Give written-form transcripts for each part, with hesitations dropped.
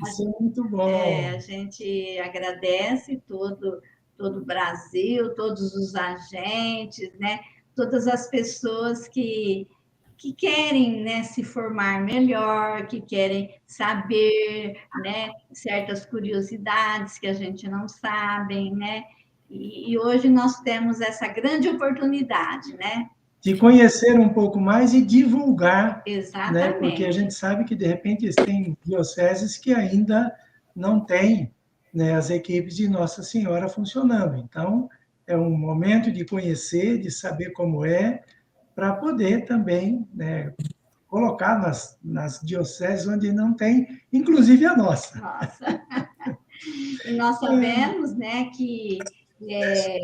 Isso é muito A bom. gente agradece todo o Brasil, todos os agentes, né? Todas as pessoas que querem, né, se formar melhor, que querem saber, né, certas curiosidades que a gente não sabe, né? E hoje nós temos essa grande oportunidade, né? De conhecer um pouco mais e divulgar, né? Porque a Exatamente. gente sabe que, de repente, tem dioceses que ainda não têm, né, as equipes de Nossa Senhora funcionando. Então, é um momento de conhecer, de saber como é, para poder também, né, colocar nas dioceses onde não tem, inclusive a nossa. Nossa. E nós sabemos, né, que é,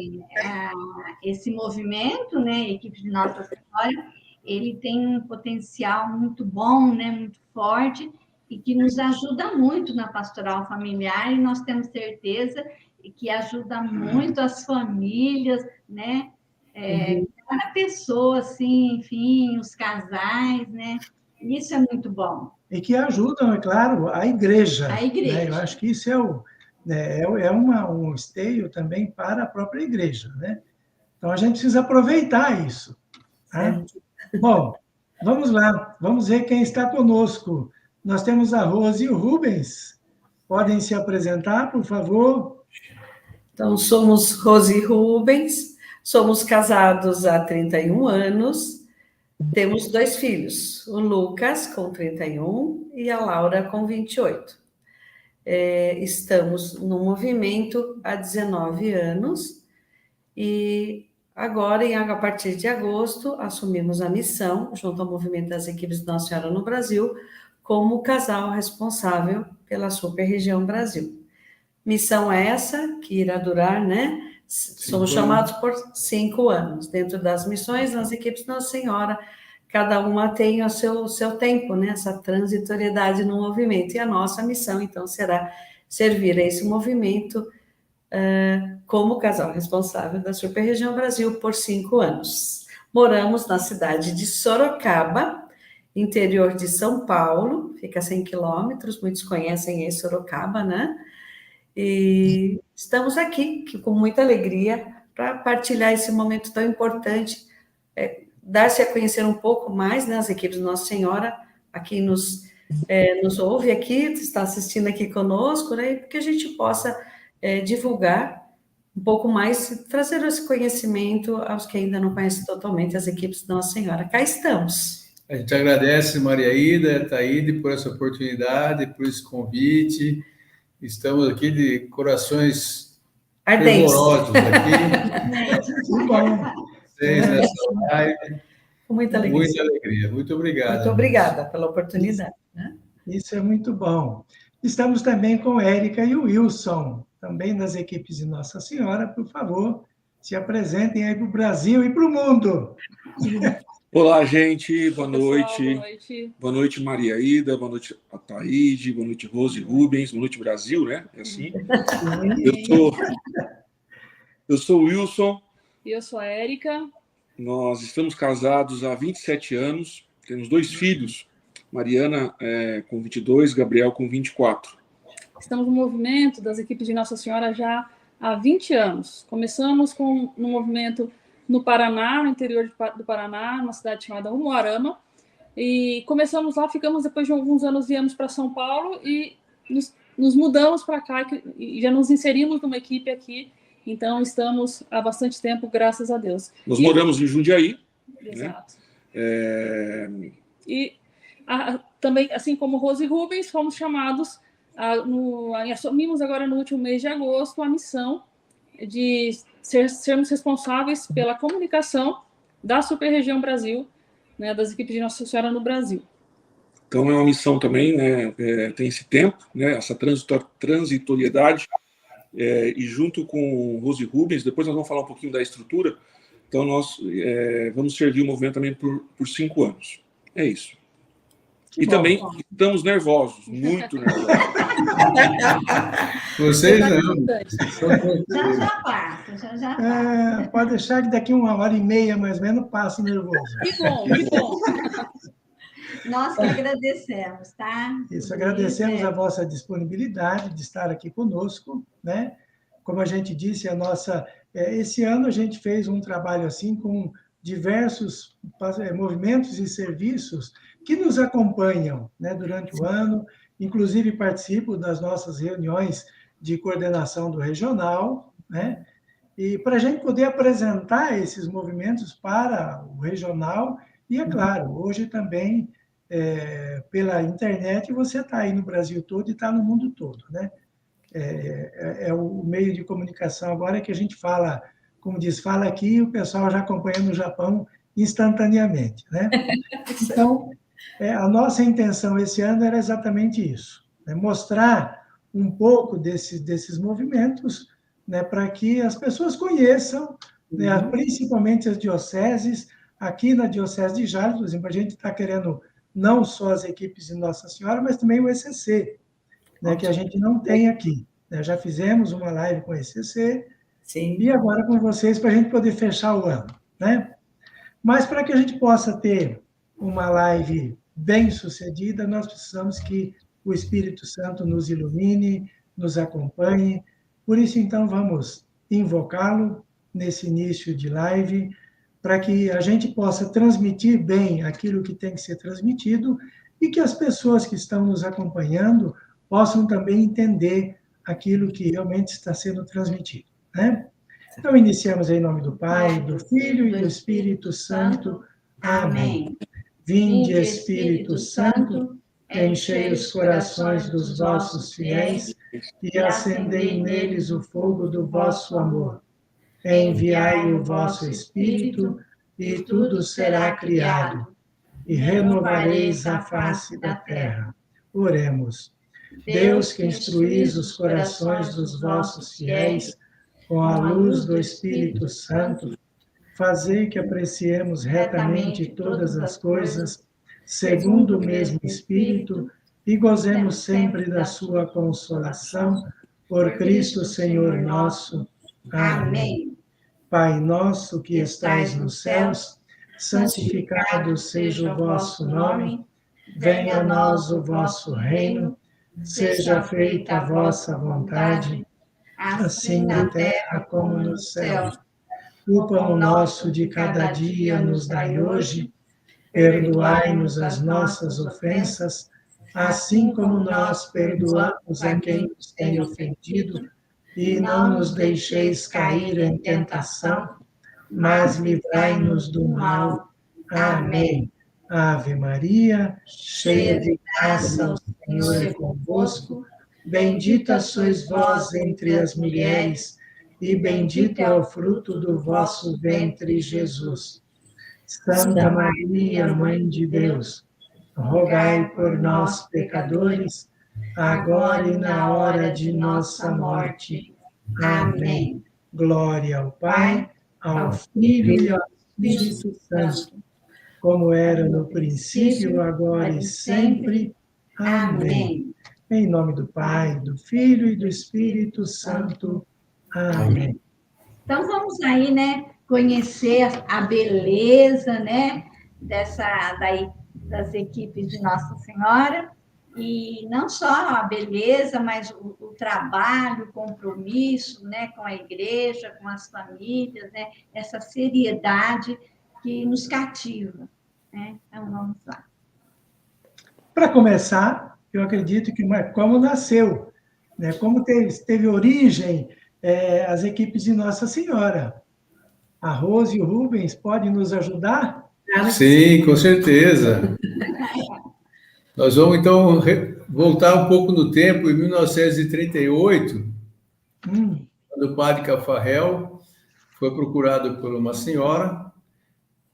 esse movimento, né, Equipe de Nossa Senhora, ele tem um potencial muito bom, né, muito forte, e que nos ajuda muito na pastoral familiar, e nós temos certeza que ajuda muito as famílias, né, cada pessoa, assim, enfim, os casais, né, isso é muito bom. E que ajudam, é claro, a igreja. A Né? Eu igreja. acho que isso um esteio também para a própria igreja. Né? Então, a gente precisa aproveitar isso. Tá? Certo. Bom, vamos lá, vamos ver quem está conosco. Nós temos a Rose e o Rubens. Podem se apresentar, por favor? Então, somos Rose e Rubens, somos casados há 31 anos, temos 2 filhos, o Lucas, com 31, e a Laura, com 28. Estamos no movimento há 19 anos, e agora, a partir de agosto, assumimos a missão, junto ao movimento das equipes de Nossa Senhora no Brasil, como casal responsável pela Super-Região Brasil. Missão essa, que irá durar, né? Somos chamados por 5 anos. Dentro das missões, nas equipes Nossa Senhora, cada uma tem o seu tempo, né? Essa transitoriedade no movimento. E a nossa missão, então, será servir a esse movimento como casal responsável da Super-Região Brasil por 5 anos. Moramos na cidade de Sorocaba, interior de São Paulo, fica a 100 quilômetros, muitos conhecem aí Sorocaba, né? E estamos aqui com muita alegria para partilhar esse momento tão importante, dar-se a conhecer um pouco mais, né, as equipes de Nossa Senhora, a quem nos ouve aqui, está assistindo aqui conosco, né, que a gente possa divulgar um pouco mais, trazer esse conhecimento aos que ainda não conhecem totalmente as equipes de Nossa Senhora. Cá estamos. A gente agradece, Maria Ida, Taíde, por essa oportunidade, por esse convite. Estamos aqui de corações fervorosos aqui. Que bom. Vocês nessa live. Com muita alegria. Muita alegria. Muito obrigado. Muito obrigada pela oportunidade. Né? Isso é muito bom. Estamos também com a Érica e o Wilson, também das equipes de Nossa Senhora. Por favor, se apresentem aí para o Brasil e para o mundo. Olá, gente. Boa noite. Pessoal, boa noite. Boa noite, Maria Ida. Boa noite, Ataíde. Boa noite, Rose e Rubens. Boa noite, Brasil, né? É assim. Eu sou o Wilson. E eu sou a Érica. Nós estamos casados há 27 anos. Temos 2 filhos. Mariana com 22, Gabriel com 24. Estamos no movimento das equipes de Nossa Senhora já há 20 anos. Começamos no movimento no Paraná, no interior do Paraná, numa cidade chamada Umuarama. E começamos lá, ficamos, depois de alguns anos, viemos para São Paulo e nos mudamos para cá e já nos inserimos numa equipe aqui. Então, estamos há bastante tempo, graças a Deus. Nós moramos em Jundiaí. Exato. Né? E também, assim como Rose e Rubens, fomos chamados, assumimos agora no último mês de agosto a missão de sermos responsáveis pela comunicação da Super-Região Brasil, né, das equipes de Nossa Senhora no Brasil. Então, é uma missão também, né, tem esse tempo, né, essa transitoriedade, e junto com Rose Rubens, depois nós vamos falar um pouquinho da estrutura, então nós vamos servir o movimento também por 5 anos. É isso. E também estamos nervosos, muito nervosos. Vocês não. Já passa. Pode deixar que daqui 1h30, mais ou menos, passa o nervoso. Que bom, que bom. Nós que agradecemos, tá? Isso, agradecemos a vossa disponibilidade de estar aqui conosco, né? Como a gente disse, esse ano a gente fez um trabalho assim com diversos movimentos e serviços que nos acompanham, né, durante o ano, inclusive participo das nossas reuniões de coordenação do regional, né? E para a gente poder apresentar esses movimentos para o regional, e é claro, hoje também, pela internet, você está aí no Brasil todo e está no mundo todo, né? É o meio de comunicação agora que a gente fala, como diz, fala aqui, o pessoal já acompanha no Japão instantaneamente, né? Então, a nossa intenção esse ano era exatamente isso, né? Mostrar um pouco desses movimentos, né, para que as pessoas conheçam, né, principalmente as dioceses. Aqui na Diocese de Jales, por exemplo, a gente está querendo não só as equipes de Nossa Senhora, mas também o ECC, né, que a gente não tem aqui, né? Já fizemos uma live com o ECC, sim, e agora com vocês, para a gente poder fechar o ano, né? Mas para que a gente possa ter uma live bem sucedida, nós precisamos que o Espírito Santo nos ilumine, nos acompanhe. Por isso, então, vamos invocá-lo nesse início de live, para que a gente possa transmitir bem aquilo que tem que ser transmitido e que as pessoas que estão nos acompanhando possam também entender aquilo que realmente está sendo transmitido, né? Então, iniciamos em nome do Pai, do Filho e do Espírito Santo. Amém. Vinde, Espírito Santo, enchei os corações dos vossos fiéis e acendei neles o fogo do vosso amor. Enviai o vosso Espírito, e tudo será criado, e renovareis a face da terra. Oremos. Deus, que instruís os corações dos vossos fiéis com a luz do Espírito Santo, fazei que apreciemos retamente todas as coisas, segundo o mesmo Espírito, e gozemos sempre da sua consolação, por Cristo Senhor nosso. Amém. Pai nosso que estais nos céus, santificado seja o vosso nome, venha a nós o vosso reino, seja feita a vossa vontade, assim na terra como no céu. O pão nosso de cada dia nos dai hoje, perdoai-nos as nossas ofensas, assim como nós perdoamos a quem nos tem ofendido, e não nos deixeis cair em tentação, mas livrai-nos do mal. Amém. Ave Maria, cheia de graça, o Senhor é convosco, bendita sois vós entre as mulheres, e bendito é o fruto do vosso ventre, Jesus. Santa Maria, Mãe de Deus, rogai por nós, pecadores, agora e na hora de nossa morte. Amém. Glória ao Pai, ao Filho e ao Espírito Santo, como era no princípio, agora e sempre. Amém. Em nome do Pai, do Filho e do Espírito Santo. Amém. Então, vamos aí, né, conhecer a beleza, né, das equipes de Nossa Senhora, e não só a beleza, mas o trabalho, o compromisso, né, com a igreja, com as famílias, né, essa seriedade que nos cativa, né? Então, vamos lá. Para começar, eu acredito que como nasceu, né, como teve origem as equipes de Nossa Senhora. A Rose e o Rubens podem nos ajudar? Sim, com certeza. Nós vamos, então, voltar um pouco no tempo, em 1938, quando o padre Cafarel foi procurado por uma senhora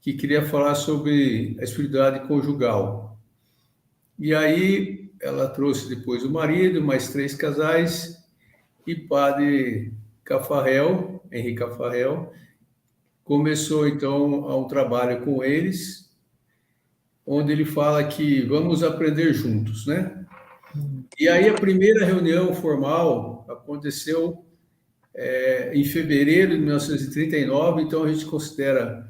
que queria falar sobre a espiritualidade conjugal. E aí ela trouxe depois o marido, mais 3 casais, e padre Cafarel, Henrique Cafarel, começou, então, um trabalho com eles, onde ele fala que vamos aprender juntos, né? E aí a primeira reunião formal aconteceu em fevereiro de 1939, então a gente considera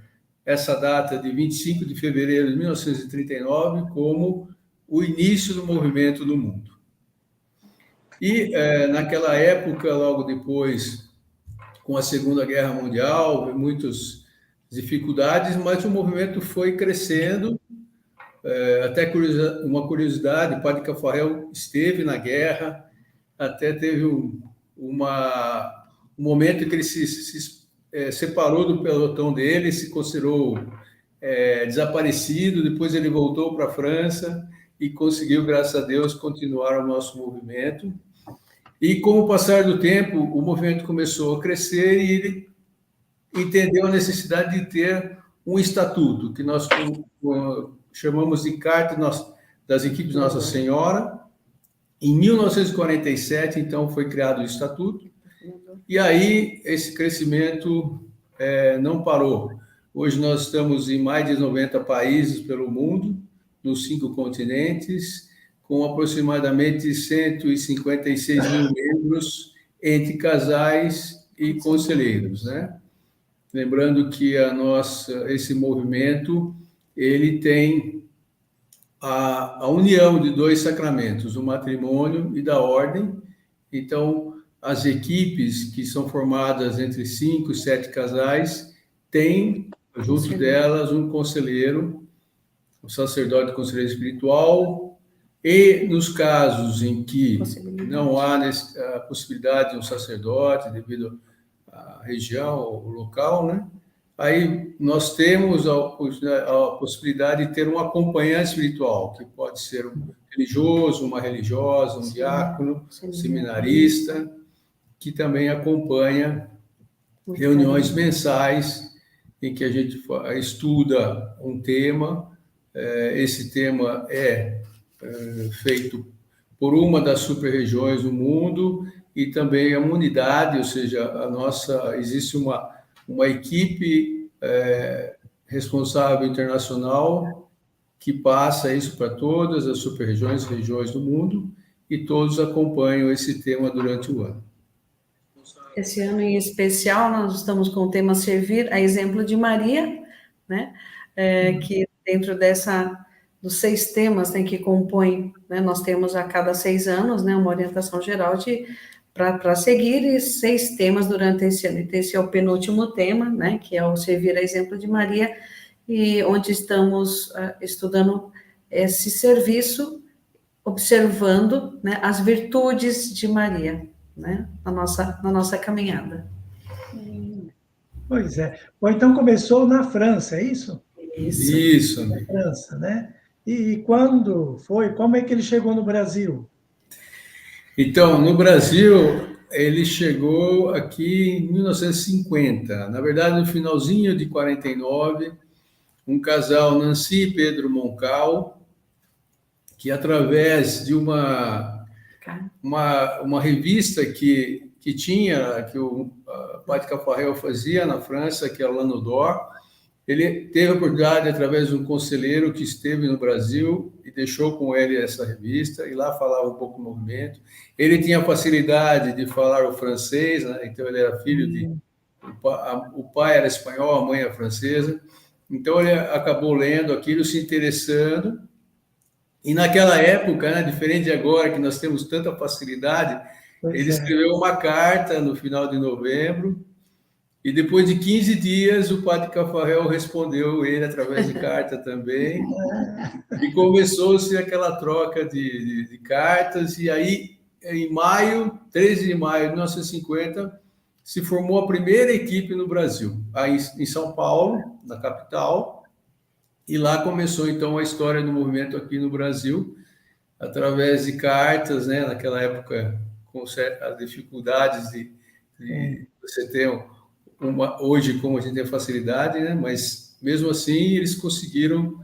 essa data de 25 de fevereiro de 1939 como o início do movimento no mundo. E, naquela época, logo depois, com a Segunda Guerra Mundial, muitas dificuldades, mas o movimento foi crescendo. Até uma curiosidade, o padre Cafarel esteve na guerra, até teve um momento em que ele se separou do pelotão dele, se considerou desaparecido, depois ele voltou para a França e conseguiu, graças a Deus, continuar o nosso movimento. E com o passar do tempo, o movimento começou a crescer e ele entendeu a necessidade de ter um estatuto, que nós chamamos de Carta das Equipes de Nossa Senhora. Em 1947, então, foi criado o estatuto, e aí esse crescimento não parou. Hoje nós estamos em mais de 90 países pelo mundo, nos 5 continentes, com aproximadamente 156 mil membros entre casais e conselheiros, né? Lembrando que esse movimento ele tem a união de 2 sacramentos, o matrimônio e da ordem. Então, as equipes que são formadas entre 5 e 7 casais têm, junto delas, um conselheiro, um sacerdote conselheiro espiritual, e nos casos em que não há a possibilidade de um sacerdote devido à região ou local, né? Aí nós temos a possibilidade de ter um acompanhante espiritual, que pode ser um religioso, uma religiosa, um diácono, seminarista, que também acompanha reuniões mensais em que a gente estuda um tema. Esse tema é feito por uma das super-regiões do mundo e também é uma unidade, ou seja, existe uma equipe responsável internacional que passa isso para todas as super-regiões, regiões do mundo, e todos acompanham esse tema durante o ano. Esse ano em especial, nós estamos com o tema Servir a Exemplo de Maria, né? Que dentro dos 6 temas, né, que compõem, né, nós temos a cada 6 anos, né, uma orientação geral para seguir 6 temas durante esse ano. Então, esse é o penúltimo tema, né, que é o Servir a Exemplo de Maria, e onde estamos estudando esse serviço, observando, né, as virtudes de Maria, né, na nossa caminhada. Pois é. Ou então começou na França, é isso? Isso. Na França, né? E quando foi? Como é que ele chegou no Brasil? Então, no Brasil, ele chegou aqui em 1950. Na verdade, no finalzinho de 49, um casal, Nancy e Pedro Moncal, que através de uma revista que o Padre Cafarel fazia na França, que é a L'Anneau d'Or, ele teve a oportunidade, através de um conselheiro que esteve no Brasil e deixou com ele essa revista, e lá falava um pouco do movimento. Ele tinha facilidade de falar o francês, né? Então ele era filho o pai era espanhol, a mãe era francesa. Então ele acabou lendo aquilo, se interessando. E naquela época, né, diferente de agora, que nós temos tanta facilidade, ele escreveu uma carta no final de novembro, e depois de 15 dias, o Padre Cafarel respondeu ele através de carta também, e começou-se aquela troca de cartas, e aí, em 13 de maio de 1950, se formou a primeira equipe no Brasil, aí em São Paulo, na capital, e lá começou, então, a história do movimento aqui no Brasil, através de cartas, né, naquela época, com certas dificuldades de você ter hoje, como a gente tem facilidade, né? Mas mesmo assim eles conseguiram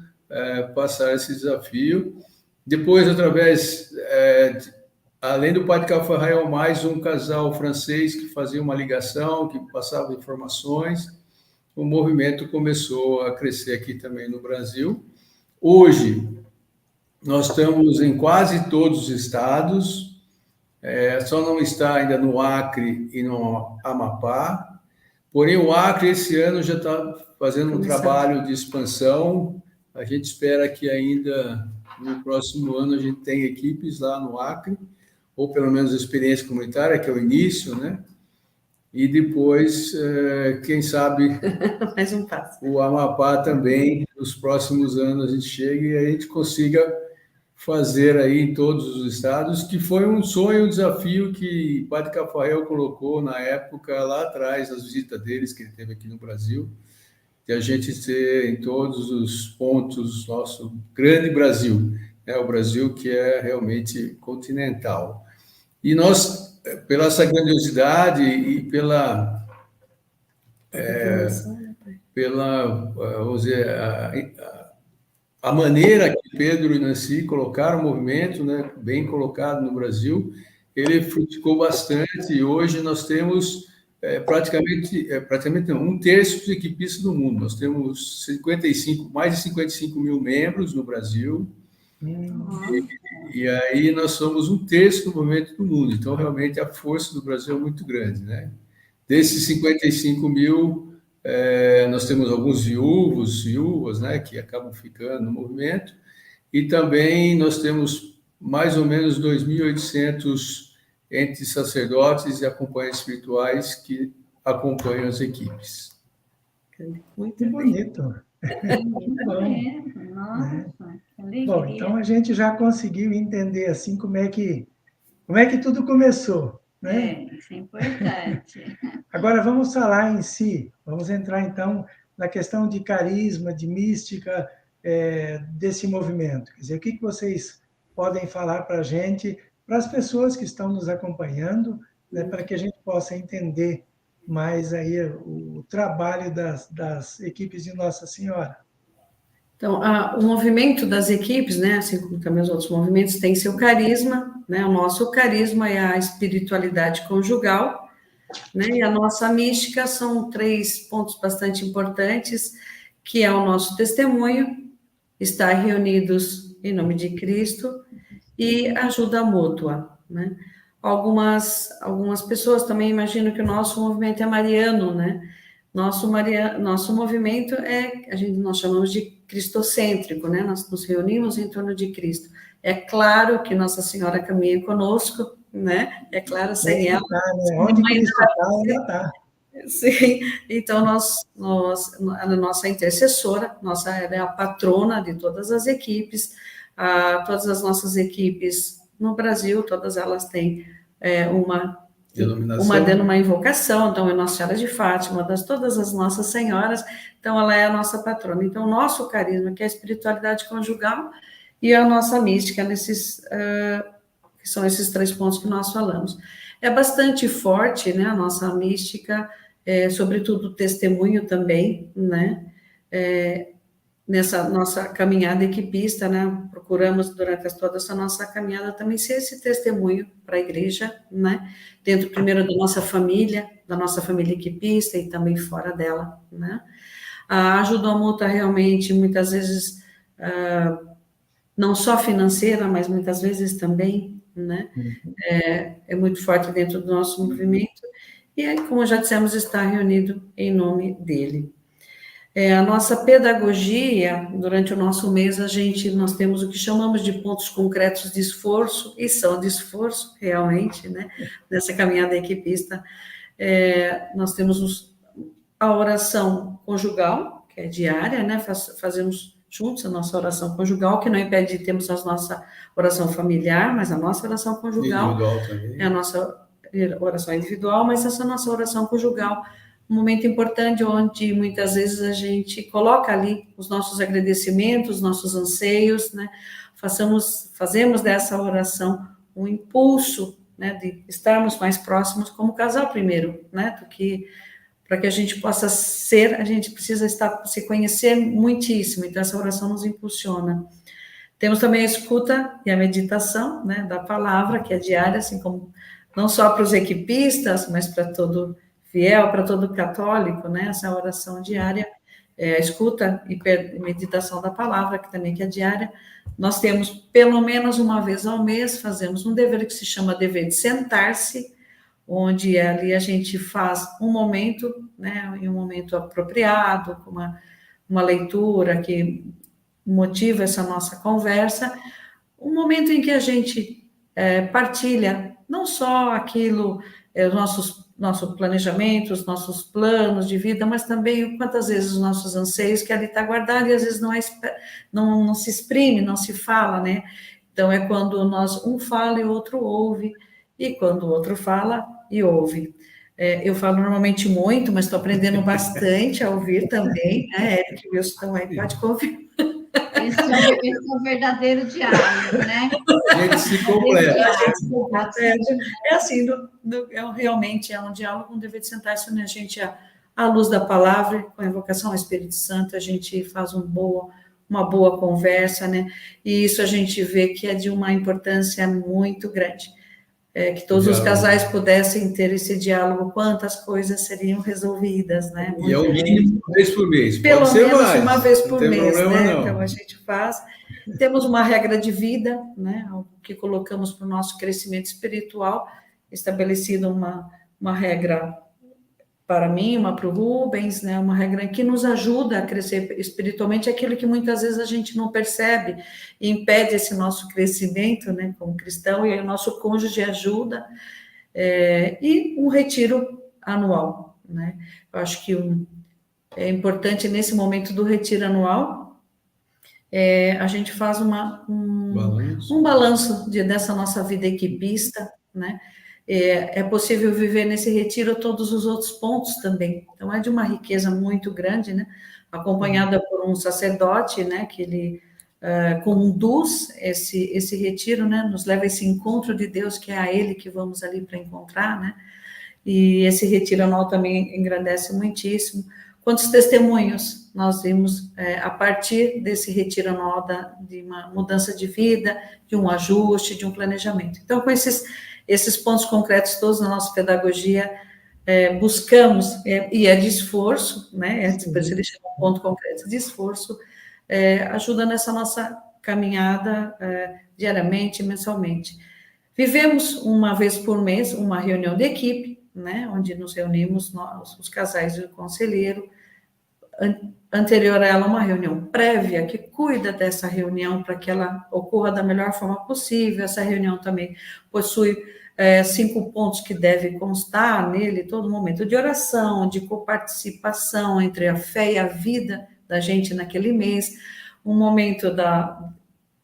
passar esse desafio. Depois, além do Padre Cafarel, mais um casal francês que fazia uma ligação, que passava informações, o movimento começou a crescer aqui também no Brasil. Hoje, nós estamos em quase todos os estados, só não está ainda no Acre e no Amapá, Porém, o Acre, esse ano, já está fazendo um trabalho de expansão. A gente espera que ainda no próximo ano a gente tenha equipes lá no Acre, ou pelo menos experiência comunitária, que é o início, né? E depois, quem sabe, mais um passo. O Amapá também, nos próximos anos, a gente chegue e a gente consiga fazer aí em todos os estados, que foi um sonho, um desafio que o Padre Cafarel colocou na época, lá atrás, nas visitas deles, que ele teve aqui no Brasil, de a gente ter em todos os pontos nosso grande Brasil, né? O Brasil que é realmente continental. E nós, pela essa grandiosidade e pela, vamos dizer, a maneira que Pedro e Nancy colocaram o movimento, né, bem colocado no Brasil, ele frutificou bastante e hoje nós temos praticamente não, 1/3 dos equipistas do mundo. Nós temos mais de 55 mil membros no Brasil. E aí nós somos 1/3 do movimento do mundo. Então, realmente, a força do Brasil é muito grande, né? Desses 55 mil, nós temos alguns viúvas, né, que acabam ficando no movimento. E também nós temos mais ou menos 2.800 entre sacerdotes e acompanhantes espirituais que acompanham as equipes. Muito bonito. Muito bom. Nossa, que alegria. Bom, então a gente já conseguiu entender assim como é que tudo começou, né? Isso é importante. Agora vamos falar em si, vamos entrar então na questão de carisma, de mística desse movimento. Quer dizer, o que vocês podem falar para a gente, para as pessoas que estão nos acompanhando, né, para que a gente possa entender mais aí o trabalho das equipes de Nossa Senhora. Então, o movimento das equipes, né, assim como também os outros movimentos, tem seu carisma, né? O nosso carisma é a espiritualidade conjugal, né? E a nossa mística são 3 pontos bastante importantes, que é o nosso testemunho, estar reunidos em nome de Cristo e ajuda mútua, né? Algumas pessoas também imaginam que o nosso movimento é mariano, né? Nosso movimento nós chamamos de cristocêntrico, né? Nós nos reunimos em torno de Cristo. É claro que Nossa Senhora caminha conosco, né? É claro, sem ela. Né? Onde Cristo está, ela está. Sim, então a nossa intercessora, ela é a patrona de todas as equipes, todas as nossas equipes no Brasil, todas elas têm uma invocação, então é Nossa Senhora de Fátima, todas as Nossas Senhoras, então ela é a nossa patrona. Então, o nosso carisma, que é a espiritualidade conjugal, e a nossa mística, que são esses 3 pontos que nós falamos. É bastante forte, né, a nossa mística, sobretudo o testemunho também, né, nessa nossa caminhada equipista, né, procuramos durante toda essa nossa caminhada também ser esse testemunho para a igreja, né, dentro primeiro da nossa família equipista e também fora dela, né. A ajuda mútua realmente, muitas vezes, não só financeira, mas muitas vezes também, né, é muito forte dentro do nosso movimento, e aí, como já dissemos, está reunido em nome dele. A nossa pedagogia, durante o nosso mês, nós temos o que chamamos de pontos concretos de esforço, e são de esforço, realmente, né, nessa caminhada equipista. Nós temos a oração conjugal, que é diária, né, fazemos juntos a nossa oração conjugal, que não impede de termos a nossa oração familiar, mas a nossa oração conjugal é a nossa oração individual, mas essa nossa oração conjugal, um momento importante onde muitas vezes a gente coloca ali os nossos agradecimentos, nossos anseios, né? Fazemos dessa oração um impulso, né, de estarmos mais próximos como casal primeiro, né, do que para que a gente possa ser, a gente precisa se conhecer muitíssimo, então essa oração nos impulsiona. Temos também a escuta e a meditação, né, da palavra, que é diária, assim como não só para os equipistas, mas para todo fiel, para todo católico, né, essa oração diária, a escuta e meditação da palavra, que também é diária. Nós temos, pelo menos uma vez ao mês, fazemos um dever que se chama dever de sentar-se, onde ali a gente faz um momento, né, em um momento apropriado, com uma leitura que motiva essa nossa conversa, um momento em que a gente partilha não só aquilo, os nossos planejamentos, nossos planos de vida, mas também quantas vezes os nossos anseios que ali está guardado e às vezes não se exprime, não se fala, né? Então é quando um fala e o outro ouve, e quando o outro fala e ouve. Eu falo normalmente muito, mas estou aprendendo bastante a ouvir também, né? Eric Wilson também pode confirmar. Esse é o verdadeiro diálogo, né? A gente se completa. É assim, realmente é um diálogo, um dever de sentar-se, né? A gente, à luz da palavra, com a invocação ao Espírito Santo, a gente faz uma boa conversa, né? E isso a gente vê que é de uma importância muito grande. Que todos os casais pudessem ter esse diálogo, quantas coisas seriam resolvidas, né? E é o mínimo uma vez por mês. Pelo menos mais, uma vez por mês, problema, né? não. Então a gente faz. Temos uma regra de vida, né? Algo que colocamos para o nosso crescimento espiritual, estabelecido uma regra para mim, uma para o Rubens, né? Uma regra que nos ajuda a crescer espiritualmente, aquilo que muitas vezes a gente não percebe e impede esse nosso crescimento, né? Como cristão, e aí o nosso cônjuge ajuda, e um retiro anual, né? Eu acho que é importante nesse momento do retiro anual, a gente faz um balanço dessa nossa vida equipista, né? É possível viver nesse retiro todos os outros pontos também. Então, é de uma riqueza muito grande, né? Acompanhada por um sacerdote, né? Que ele conduz esse retiro, né? Nos leva a esse encontro de Deus, que é a Ele que vamos ali para encontrar, né? E esse retiro anual também engrandece muitíssimo. Quantos testemunhos nós vimos a partir desse retiro anual de uma mudança de vida, de um ajuste, de um planejamento. Então, com esses pontos concretos todos na nossa pedagogia, buscamos, e é de esforço, né? Depois ele chama um ponto concreto de esforço, ajuda nessa nossa caminhada diariamente, mensalmente. Vivemos uma vez por mês uma reunião de equipe, né? Onde nos reunimos nós, os casais e o conselheiro. Anterior a ela, uma reunião prévia que cuida dessa reunião para que ela ocorra da melhor forma possível. Essa reunião também possui 5 pontos que devem constar nele, todo momento de oração, de coparticipação entre a fé e a vida da gente naquele mês, um momento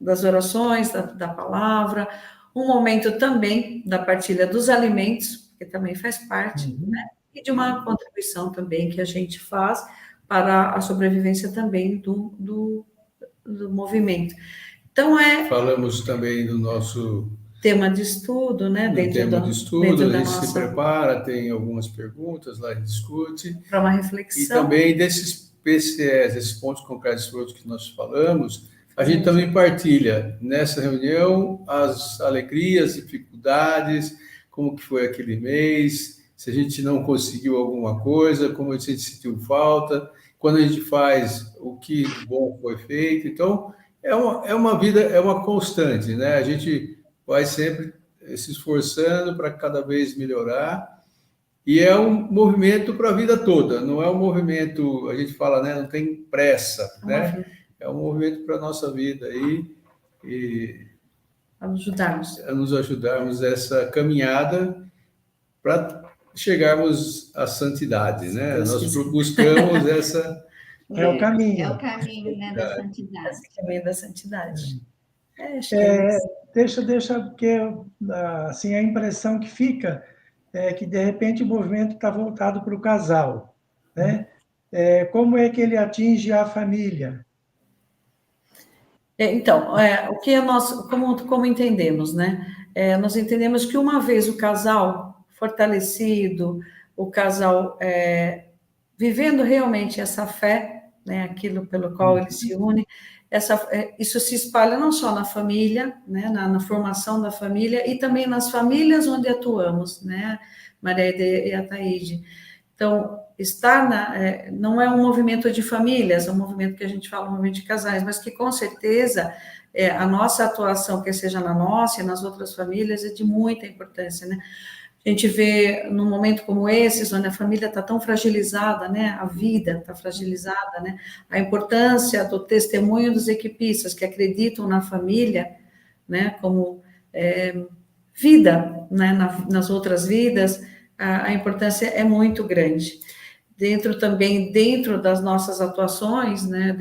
das orações, da palavra, um momento também da partilha dos alimentos, que também faz parte, né? E de uma contribuição também que a gente faz para a sobrevivência também do movimento. Então, falamos também do nosso tema de estudo, né? Dentro a gente se prepara, tem algumas perguntas lá, a gente discute. Para uma reflexão. E também desses PCS, esses pontos concretos que nós falamos, a gente também partilha nessa reunião as alegrias, dificuldades, como que foi aquele mês, se a gente não conseguiu alguma coisa, como a gente sentiu falta, quando a gente faz o que bom foi feito. Então, é uma vida, é uma constante, né? A gente vai sempre se esforçando para cada vez melhorar, e é um movimento para a vida toda, não é um movimento, a gente fala, né? Não tem pressa, né? É um movimento para a nossa vida aí, e a nos ajudarmos essa caminhada para chegarmos à santidade, né? Nós buscamos essa... É o caminho. É o caminho, né, da santidade. O caminho da santidade. Deixa, porque assim, a impressão que fica é que, de repente, o movimento está voltado para o casal, né? Como é que ele atinge a família? Então, o que é nosso, como entendemos, né? Nós entendemos que uma vez o casal fortalecido, o casal vivendo realmente essa fé, né? Aquilo pelo qual ele se une, isso se espalha não só na família, né? Na formação da família, e também nas famílias onde atuamos, né? Maria e Ataíde. Então, não é um movimento de famílias, é um movimento que a gente fala, um movimento de casais, mas que, com certeza, a nossa atuação, quer seja na nossa e nas outras famílias, é de muita importância, né? A gente vê, num momento como esse, onde a família está tão fragilizada, né? A vida está fragilizada, né? A importância do testemunho dos equipistas que acreditam na família, né? Como vida, né? Nas outras vidas, a importância é muito grande. Dentro das nossas atuações, né?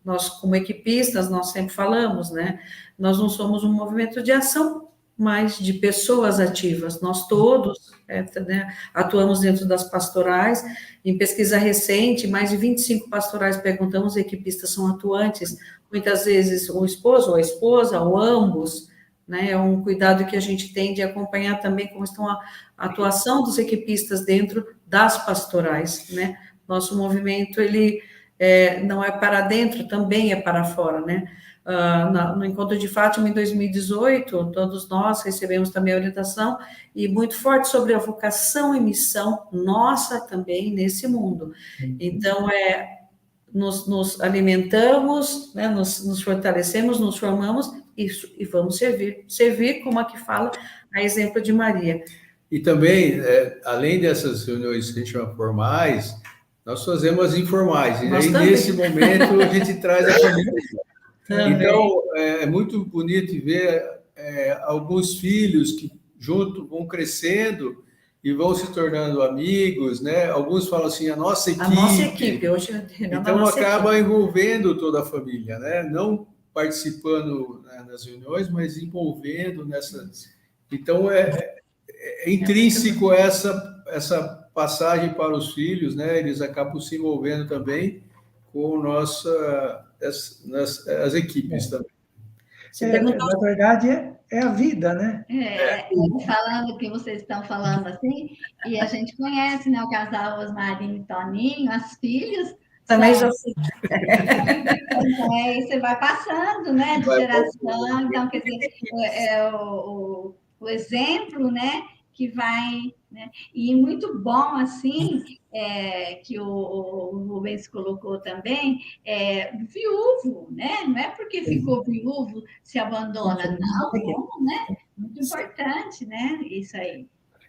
Nós, como equipistas, nós sempre falamos, né? Nós não somos um movimento de ação, mas de pessoas ativas. Nós todos né, atuamos dentro das pastorais. Em pesquisa recente, mais de 25 pastorais perguntamos, equipistas são atuantes, muitas vezes o esposo ou a esposa, ou ambos, né? É um cuidado que a gente tem de acompanhar também como estão a atuação dos equipistas dentro das pastorais, né? Nosso movimento, ele não é para dentro, também é para fora, né? No Encontro de Fátima, em 2018, todos nós recebemos também a orientação, e muito forte sobre a vocação e missão nossa também nesse mundo. Então, nos alimentamos, né, nos fortalecemos, nos formamos e vamos servir como aqui fala, a exemplo de Maria. E também, além dessas reuniões que a gente chama formais, nós fazemos as informais, e aí nesse momento a gente traz a família. Então, é muito bonito ver alguns filhos que junto vão crescendo e vão se tornando amigos, né? Alguns falam assim, a nossa equipe hoje então acaba envolvendo toda a família, né? Não participando, né, nas reuniões, mas envolvendo nessas. Então é intrínseco essa passagem para os filhos, né? Eles acabam se envolvendo também com as equipes também. Na verdade, é a vida, né? Falando o que vocês estão falando assim, e a gente conhece, né, o casal Osmarinho e Toninho, as filhas. Também já sei. Aí você vai passando, né, de geração. Então, quer dizer, o exemplo, né, que vai, né? E muito bom, assim, que o Rubens colocou também, viúvo, né? Não é porque ficou viúvo se abandona, não, né? Muito importante, né? Isso aí.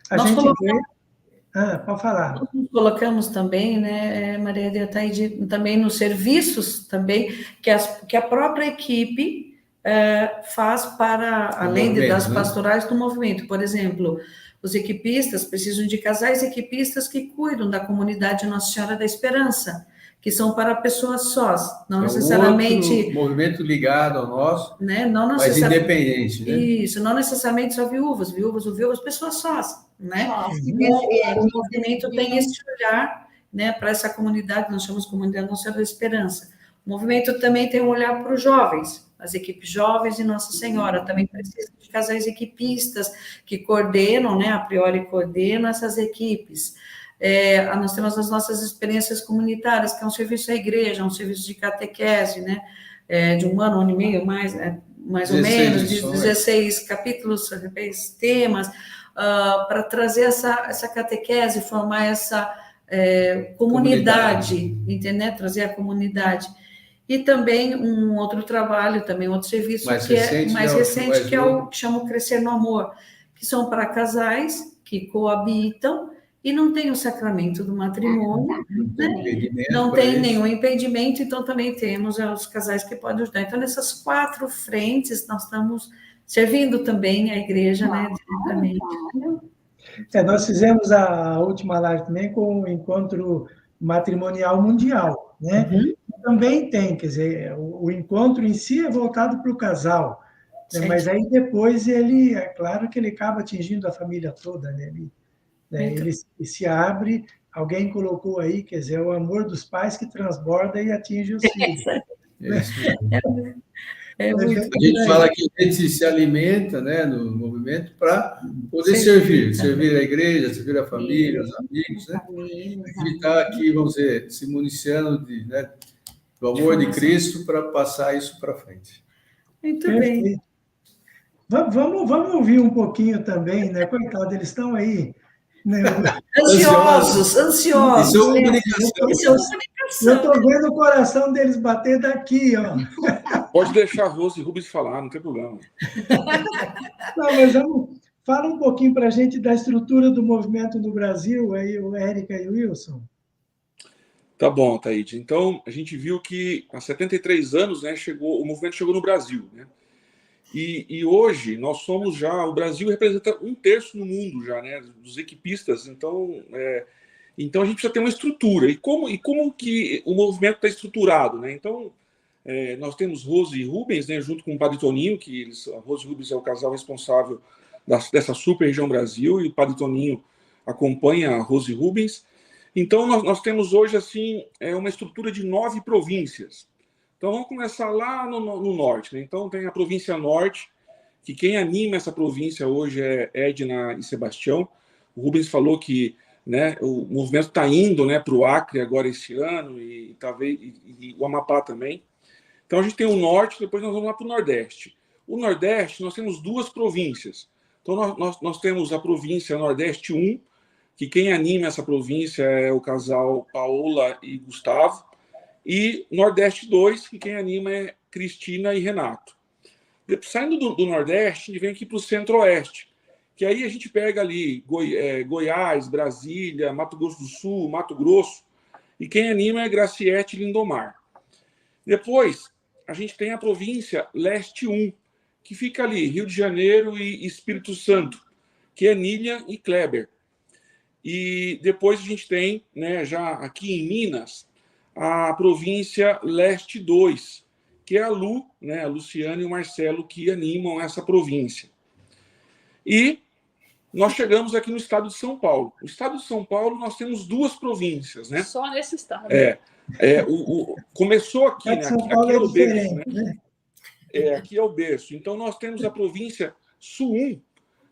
A gente vê... pode falar. Nós colocamos também, né, Maria de Ataíde, também nos serviços também, que a própria equipe faz para, além das pastorais do movimento. Por exemplo, os equipistas precisam de casais equipistas que cuidam da comunidade Nossa Senhora da Esperança, que são para pessoas sós, não necessariamente... Outro movimento ligado ao nosso, né? Não mas independente, né? Isso, não necessariamente só viúvas, pessoas sós, né? O movimento tem esse olhar, né, para essa comunidade, nós chamamos de comunidade Nossa Senhora da Esperança. O movimento também tem um olhar para os jovens, as equipes jovens de Nossa Senhora, também precisa de casais equipistas que coordenam, né, a priori coordenam essas equipes. Nós temos as nossas experiências comunitárias, que é um serviço à igreja, um serviço de catequese, né, de 1 ano e meio, mais ou menos, de 16 capítulos, 16 temas, para trazer essa catequese, formar essa comunidade, entendeu? Trazer a comunidade. E também um outro trabalho, também outro serviço mais recente, que é o que chama Crescer no Amor, que são para casais que coabitam e não tem o sacramento do matrimônio, né? Não tem nenhum impedimento, então também temos os casais que podem ajudar. Então, nessas 4 frentes, nós estamos servindo também a igreja, né, diretamente. Nós fizemos a última live também com o Encontro Matrimonial Mundial, né? Também tem, quer dizer, o encontro em si é voltado para o casal, né? Mas aí depois é claro que ele acaba atingindo a família toda, né? Ele se abre, alguém colocou aí, quer dizer, o amor dos pais que transborda e atinge os filhos. A gente fala que a gente se alimenta, né, no movimento para poder servir a igreja, servir a família, os amigos, né? Evitar aqui, vamos dizer, se municiando do amor de Cristo para passar isso para frente. Muito bem. Vamos ouvir um pouquinho também, né? Coitado, eles estão aí, né? Ansiosos. Isso é comunicação. Eu estou vendo o coração deles bater daqui, ó. Pode deixar a Rose e Rubens falar, não tem problema. Não, mas Fala um pouquinho para a gente da estrutura do movimento no Brasil, aí o Érica e o Wilson. Tá bom, Taíde. Então, a gente viu que há 73 anos, né, o movimento chegou no Brasil, né? E hoje nós somos já, o Brasil representa 1/3 no mundo já, né, dos equipistas. Então, então a gente precisa ter uma estrutura. E como que o movimento está estruturado, né? Então, nós temos Rose e Rubens, né, junto com o Padre Toninho, a Rose e Rubens é o casal responsável dessa super região Brasil, e o Padre Toninho acompanha a Rose e Rubens. Então, nós temos hoje assim uma estrutura de 9 províncias. Então, vamos começar lá no norte, né? Então, tem a província norte, que quem anima essa província hoje é Edna e Sebastião. O Rubens falou que, né, o movimento está indo, né, para o Acre agora esse ano, e talvez e o Amapá também. Então, a gente tem o norte, depois nós vamos lá para o nordeste. O nordeste, nós temos 2 províncias. Então, nós temos a província Nordeste 1, que quem anima essa província é o casal Paola e Gustavo, e Nordeste 2, que quem anima é Cristina e Renato. Saindo do Nordeste, a gente vem aqui para o Centro-Oeste, que aí a gente pega ali Goiás, Brasília, Mato Grosso do Sul, Mato Grosso, e quem anima é Graciete e Lindomar. Depois, a gente tem a província Leste 1, que fica ali, Rio de Janeiro e Espírito Santo, que é Nília e Kleber. E depois a gente tem, né, já aqui em Minas, a província Leste 2, que é a Lu, né, a Luciana e o Marcelo, que animam essa província. E nós chegamos aqui no estado de São Paulo. No estado de São Paulo, nós temos 2 províncias, né? Só nesse estado. Começou aqui, né? São Paulo aqui é o berço, né? Aqui é o berço. Então, nós temos a província Sul 1,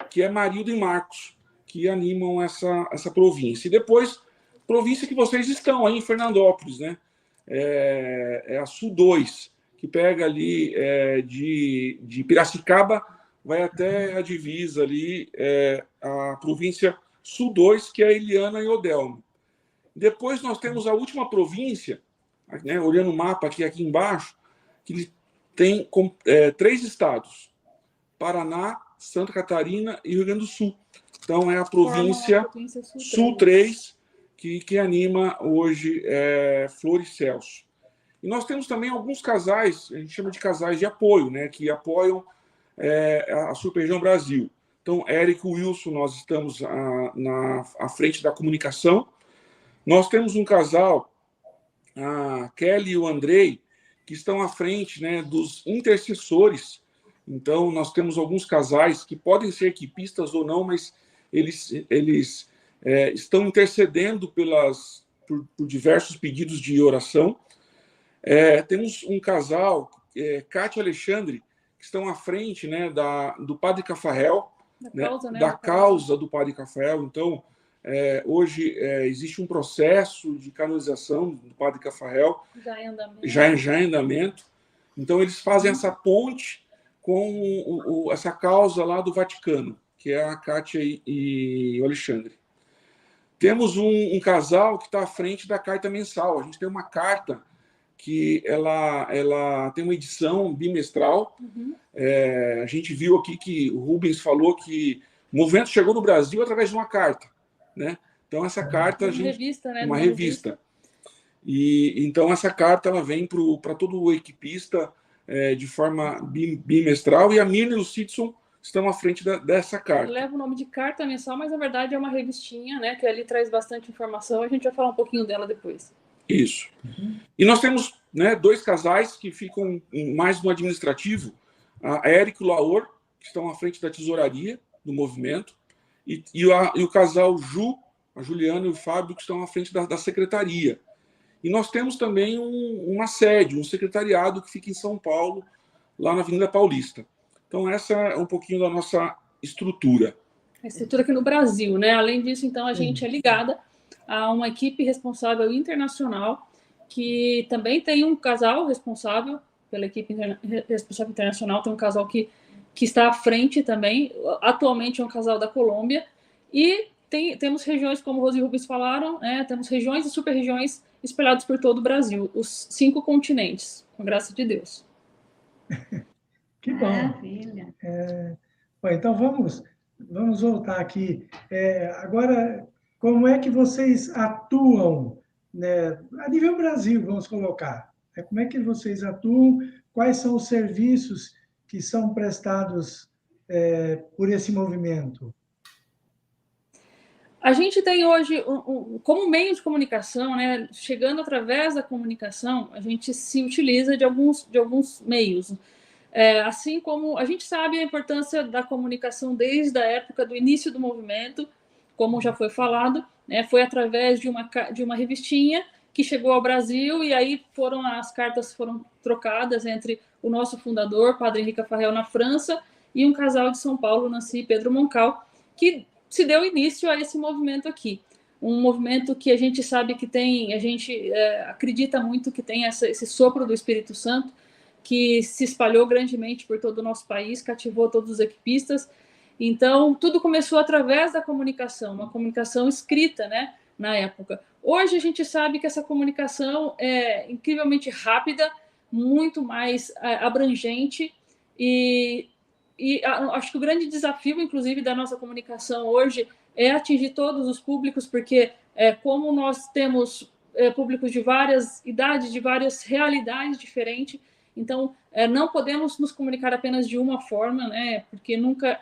que é Marildo e Marcos, que animam essa província. E depois, província que vocês estão aí em Fernandópolis, né? É a Sul 2, que pega ali de Piracicaba, vai até a divisa ali, a província Sul 2, que é a Eliana e Odelmo. Depois nós temos a última província, né, olhando o mapa aqui embaixo, que tem 3 estados: Paraná, Santa Catarina e Rio Grande do Sul. Então, é a província Sul 3, que anima hoje Flor e Celso. E nós temos também alguns casais, a gente chama de casais de apoio, né, que apoiam a Superregião Brasil. Então, Érico e Wilson, nós estamos à frente da comunicação. Nós temos um casal, a Kelly e o Andrei, que estão à frente, né, dos intercessores. Então, nós temos alguns casais que podem ser equipistas ou não, mas eles estão intercedendo por diversos pedidos de oração. Temos um casal, Cátia e Alexandre, que estão à frente, né, do Padre Cafarel, da causa do Padre Cafarel. Então, hoje existe um processo de canonização do Padre Cafarel, já em andamento. Então, eles fazem essa ponte com essa causa lá do Vaticano, que é a Cátia e o Alexandre. Temos um casal que está à frente da carta mensal. A gente tem uma carta que ela tem uma edição bimestral. A gente viu aqui que o Rubens falou que o movimento chegou no Brasil através de uma carta, né? Então, essa carta... Uma revista. E então, essa carta ela vem para todo o equipista de forma bimestral, e a Mirna e o Sidson estão à frente dessa carta. Leva o nome de carta mensal, mas na verdade é uma revistinha, né, que ali traz bastante informação. A gente vai falar um pouquinho dela depois. Isso. E nós temos, né, 2 casais que ficam mais no administrativo, a Érico e o Laor, que estão à frente da tesouraria do movimento, e o casal a Juliana e o Fábio, que estão à frente da secretaria. E nós temos também uma sede, um secretariado que fica em São Paulo, lá na Avenida Paulista. Então, essa é um pouquinho da nossa estrutura. A estrutura aqui no Brasil, né? Além disso, então, a gente é ligada a uma equipe responsável internacional, que também tem um casal responsável pela equipe responsável internacional, tem um casal que está à frente também, atualmente é um casal da Colômbia, e temos regiões, como Rose e Rubens falaram, temos regiões e super-regiões espalhadas por todo o Brasil, os 5 continentes, com a graça de Deus. Que bom. Maravilha. Bom, então vamos vamos voltar aqui. Agora, como é que vocês atuam, né, a nível Brasil, vamos colocar? Como é que vocês atuam? Quais são os serviços que são prestados por esse movimento? A gente tem hoje, como meio de comunicação, né, chegando através da comunicação, a gente se utiliza de alguns meios. Assim como a gente sabe a importância da comunicação desde a época do início do movimento, como já foi falado, né, foi através de uma revistinha que chegou ao Brasil, e aí as cartas foram trocadas entre o nosso fundador, Padre Henrique Farrell, na França, e um casal de São Paulo, Nancy e Pedro Moncal, que se deu início a esse movimento aqui. Um movimento que a gente sabe que tem, a gente acredita muito que tem esse sopro do Espírito Santo, que se espalhou grandemente por todo o nosso país, cativou todos os equipistas. Então, tudo começou através da comunicação, uma comunicação escrita, né, na época. Hoje a gente sabe que essa comunicação é incrivelmente rápida, muito mais abrangente, e acho que o grande desafio, inclusive, da nossa comunicação hoje é atingir todos os públicos, porque como nós temos públicos de várias idades, de várias realidades diferentes, então não podemos nos comunicar apenas de uma forma, né? Porque nunca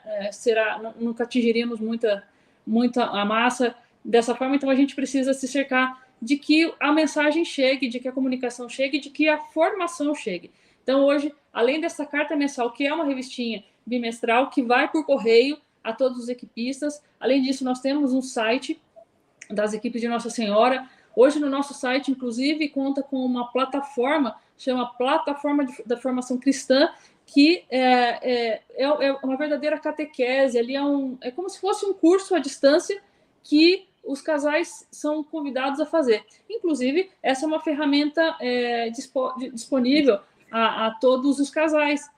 atingiríamos muita a massa dessa forma. Então a gente precisa se cercar de que a mensagem chegue, de que a comunicação chegue, de que a formação chegue. Então hoje, além dessa carta mensal, que é uma revistinha bimestral que vai por correio a todos os equipistas, além disso nós temos um site das equipes de Nossa Senhora. Hoje no nosso site, inclusive, conta com uma plataforma, chama Plataforma da Formação Cristã, que é uma verdadeira catequese. Ali é como se fosse um curso à distância que os casais são convidados a fazer. Inclusive, essa é uma ferramenta disponível a todos os casais.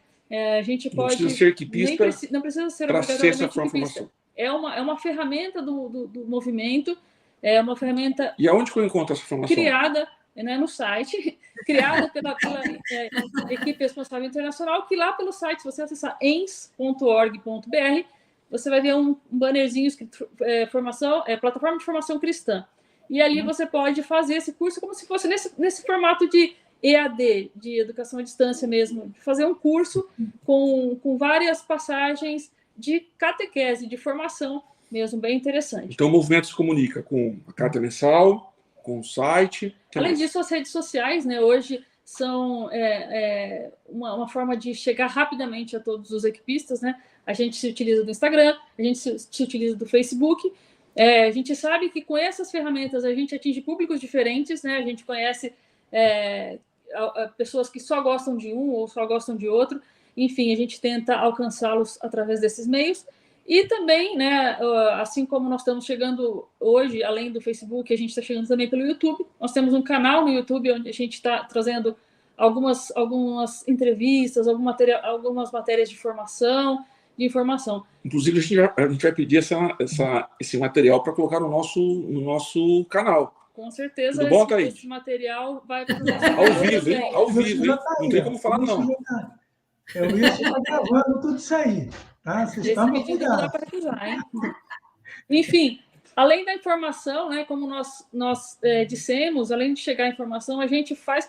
A gente pode... Não precisa ser equipista, não precisa ser para ser essa equipista. formação. É uma ferramenta do movimento, é uma ferramenta... E aonde que eu encontro essa formação? Criada, né, no site, criada pela equipe responsável internacional, que lá pelo site, se você acessar ens.org.br, você vai ver um bannerzinho escrito Plataforma de Formação Cristã. E ali você pode fazer esse curso como se fosse nesse formato de EAD, de educação à distância mesmo, fazer um curso com várias passagens de catequese, de formação mesmo, bem interessante. Então o movimento se comunica com a carta mensal, com o site. Além disso, as redes sociais, né, hoje são uma forma de chegar rapidamente a todos os equipistas, né? A gente se utiliza do Instagram, a gente se utiliza do Facebook. A gente sabe que com essas ferramentas a gente atinge públicos diferentes, né? A gente conhece pessoas que só gostam de um ou só gostam de outro. Enfim, a gente tenta alcançá-los através desses meios. E também, né, assim como nós estamos chegando hoje, além do Facebook, a gente está chegando também pelo YouTube. Nós temos um canal no YouTube onde a gente está trazendo algumas entrevistas, algumas matérias de formação, de informação. Inclusive, a gente vai pedir esse material para colocar no nosso canal. Com certeza, tudo bom, esse material vai para o nosso ao vivo, hein? Ao vivo, hein? Não tem como falar, não. Eu ia estar gravando tudo isso aí. Tá? Vocês estão cuidado. Enfim, além da informação, né, como nós dissemos, além de chegar a informação, a gente faz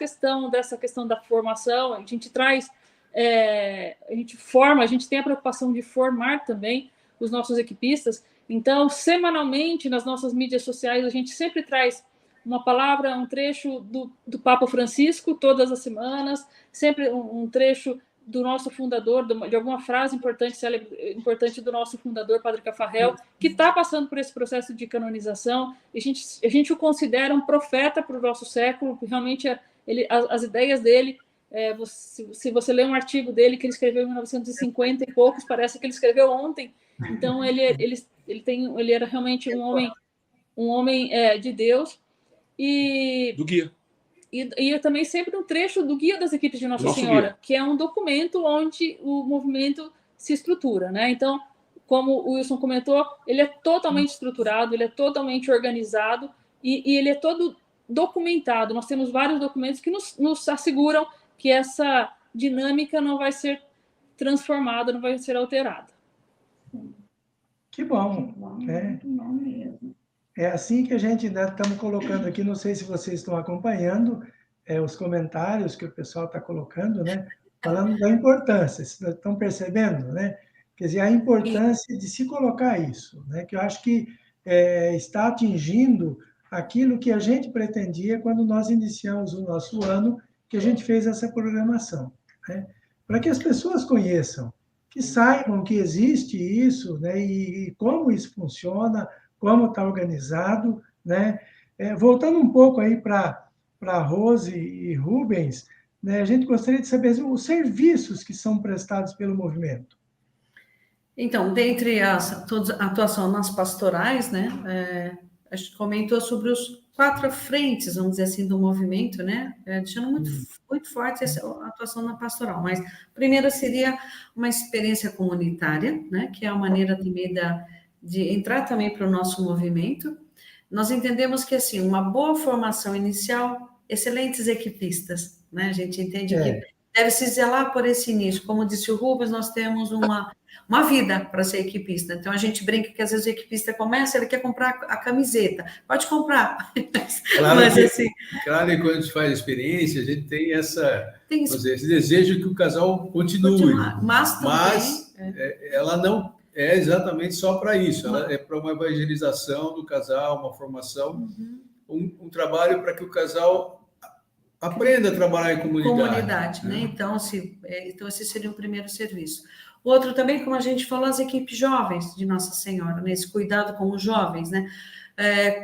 dessa questão da formação, a gente traz, a gente forma, a gente tem a preocupação de formar também os nossos equipistas. Então, semanalmente, nas nossas mídias sociais, a gente sempre traz uma palavra, um trecho do Papa Francisco, todas as semanas, sempre um trecho do nosso fundador, de alguma frase importante do nosso fundador, Padre Cafarrell, que está passando por esse processo de canonização. A gente o considera um profeta para o nosso século, porque realmente as ideias dele, se você ler um artigo dele que ele escreveu em 1950 e poucos, parece que ele escreveu ontem. Então, ele era realmente um homem de Deus. Do guia. E também sempre um trecho do Guia das Equipes de Nossa Senhora, guia, que é um documento onde o movimento se estrutura, né? Então, como o Wilson comentou, ele é totalmente estruturado, ele é totalmente organizado e ele é todo documentado. Nós temos vários documentos que nos asseguram que essa dinâmica não vai ser transformada, não vai ser alterada. Que bom. Muito bom mesmo. É assim que a gente estamos colocando aqui, não sei se vocês estão acompanhando os comentários que o pessoal está colocando, né? Falando da importância, vocês estão percebendo, né? Quer dizer, a importância de se colocar isso, né? Que eu acho que está atingindo aquilo que a gente pretendia quando nós iniciamos o nosso ano, que a gente fez essa programação, né? Para que as pessoas conheçam, que saibam que existe isso, né? E como isso funciona, como está organizado, né? Voltando um pouco aí para Rose e Rubens, né? A gente gostaria de saber os serviços que são prestados pelo movimento. Então, dentre a atuação nas pastorais, né? A gente comentou sobre os 4 frentes, vamos dizer assim, do movimento, né? Deixando muito forte essa atuação na pastoral. Mas, primeiro seria uma experiência comunitária, né? Que é a maneira também de entrar também para o nosso movimento. Nós entendemos que, assim, uma boa formação inicial, excelentes equipistas, né? A gente entende que deve se zelar por esse início. Como disse o Rubens, nós temos uma vida para ser equipista. Então, a gente brinca que, às vezes, o equipista começa, ele quer comprar a camiseta. Pode comprar. Claro, mas, assim, claro que quando a gente faz experiência, a gente tem esse desejo que o casal continue. Mas ela não é exatamente só para isso. Ela é para uma evangelização do casal, uma formação, um trabalho para que o casal aprenda a trabalhar em comunidade. Né? Então, esse seria o primeiro serviço. O outro também, como a gente falou, as equipes jovens de Nossa Senhora, né? Esse cuidado com os jovens, né?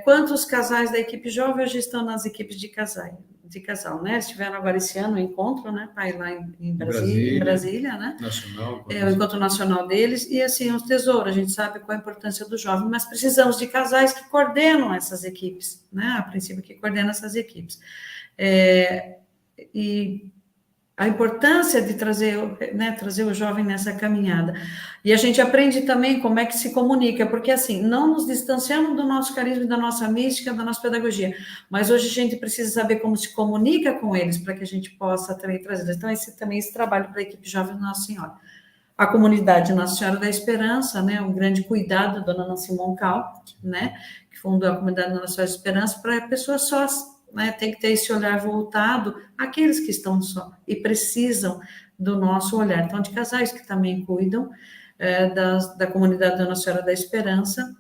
Quantos casais da equipe jovem hoje estão nas equipes de casal, né? Estiveram agora esse ano o encontro, né? Pai lá em Brasília, né? Nacional. O encontro nacional deles, e assim, os tesouros, a gente sabe qual a importância do jovem, mas precisamos de casais que coordenam essas equipes, né? A princípio, que coordenam essas equipes. E a importância de trazer o jovem nessa caminhada. E a gente aprende também como é que se comunica, porque, assim, não nos distanciamos do nosso carisma, da nossa mística, da nossa pedagogia, mas hoje a gente precisa saber como se comunica com eles, para que a gente possa também trazer. Então, esse trabalho para a equipe jovem da Nossa Senhora. A comunidade Nossa Senhora da Esperança, né, um grande cuidado, Dona Nancy Moncal, né, que fundou a comunidade Nossa Senhora da Esperança, para pessoas sós, né, tem que ter esse olhar voltado àqueles que estão só e precisam do nosso olhar. Então, de casais que também cuidam da comunidade da Nossa Senhora da Esperança,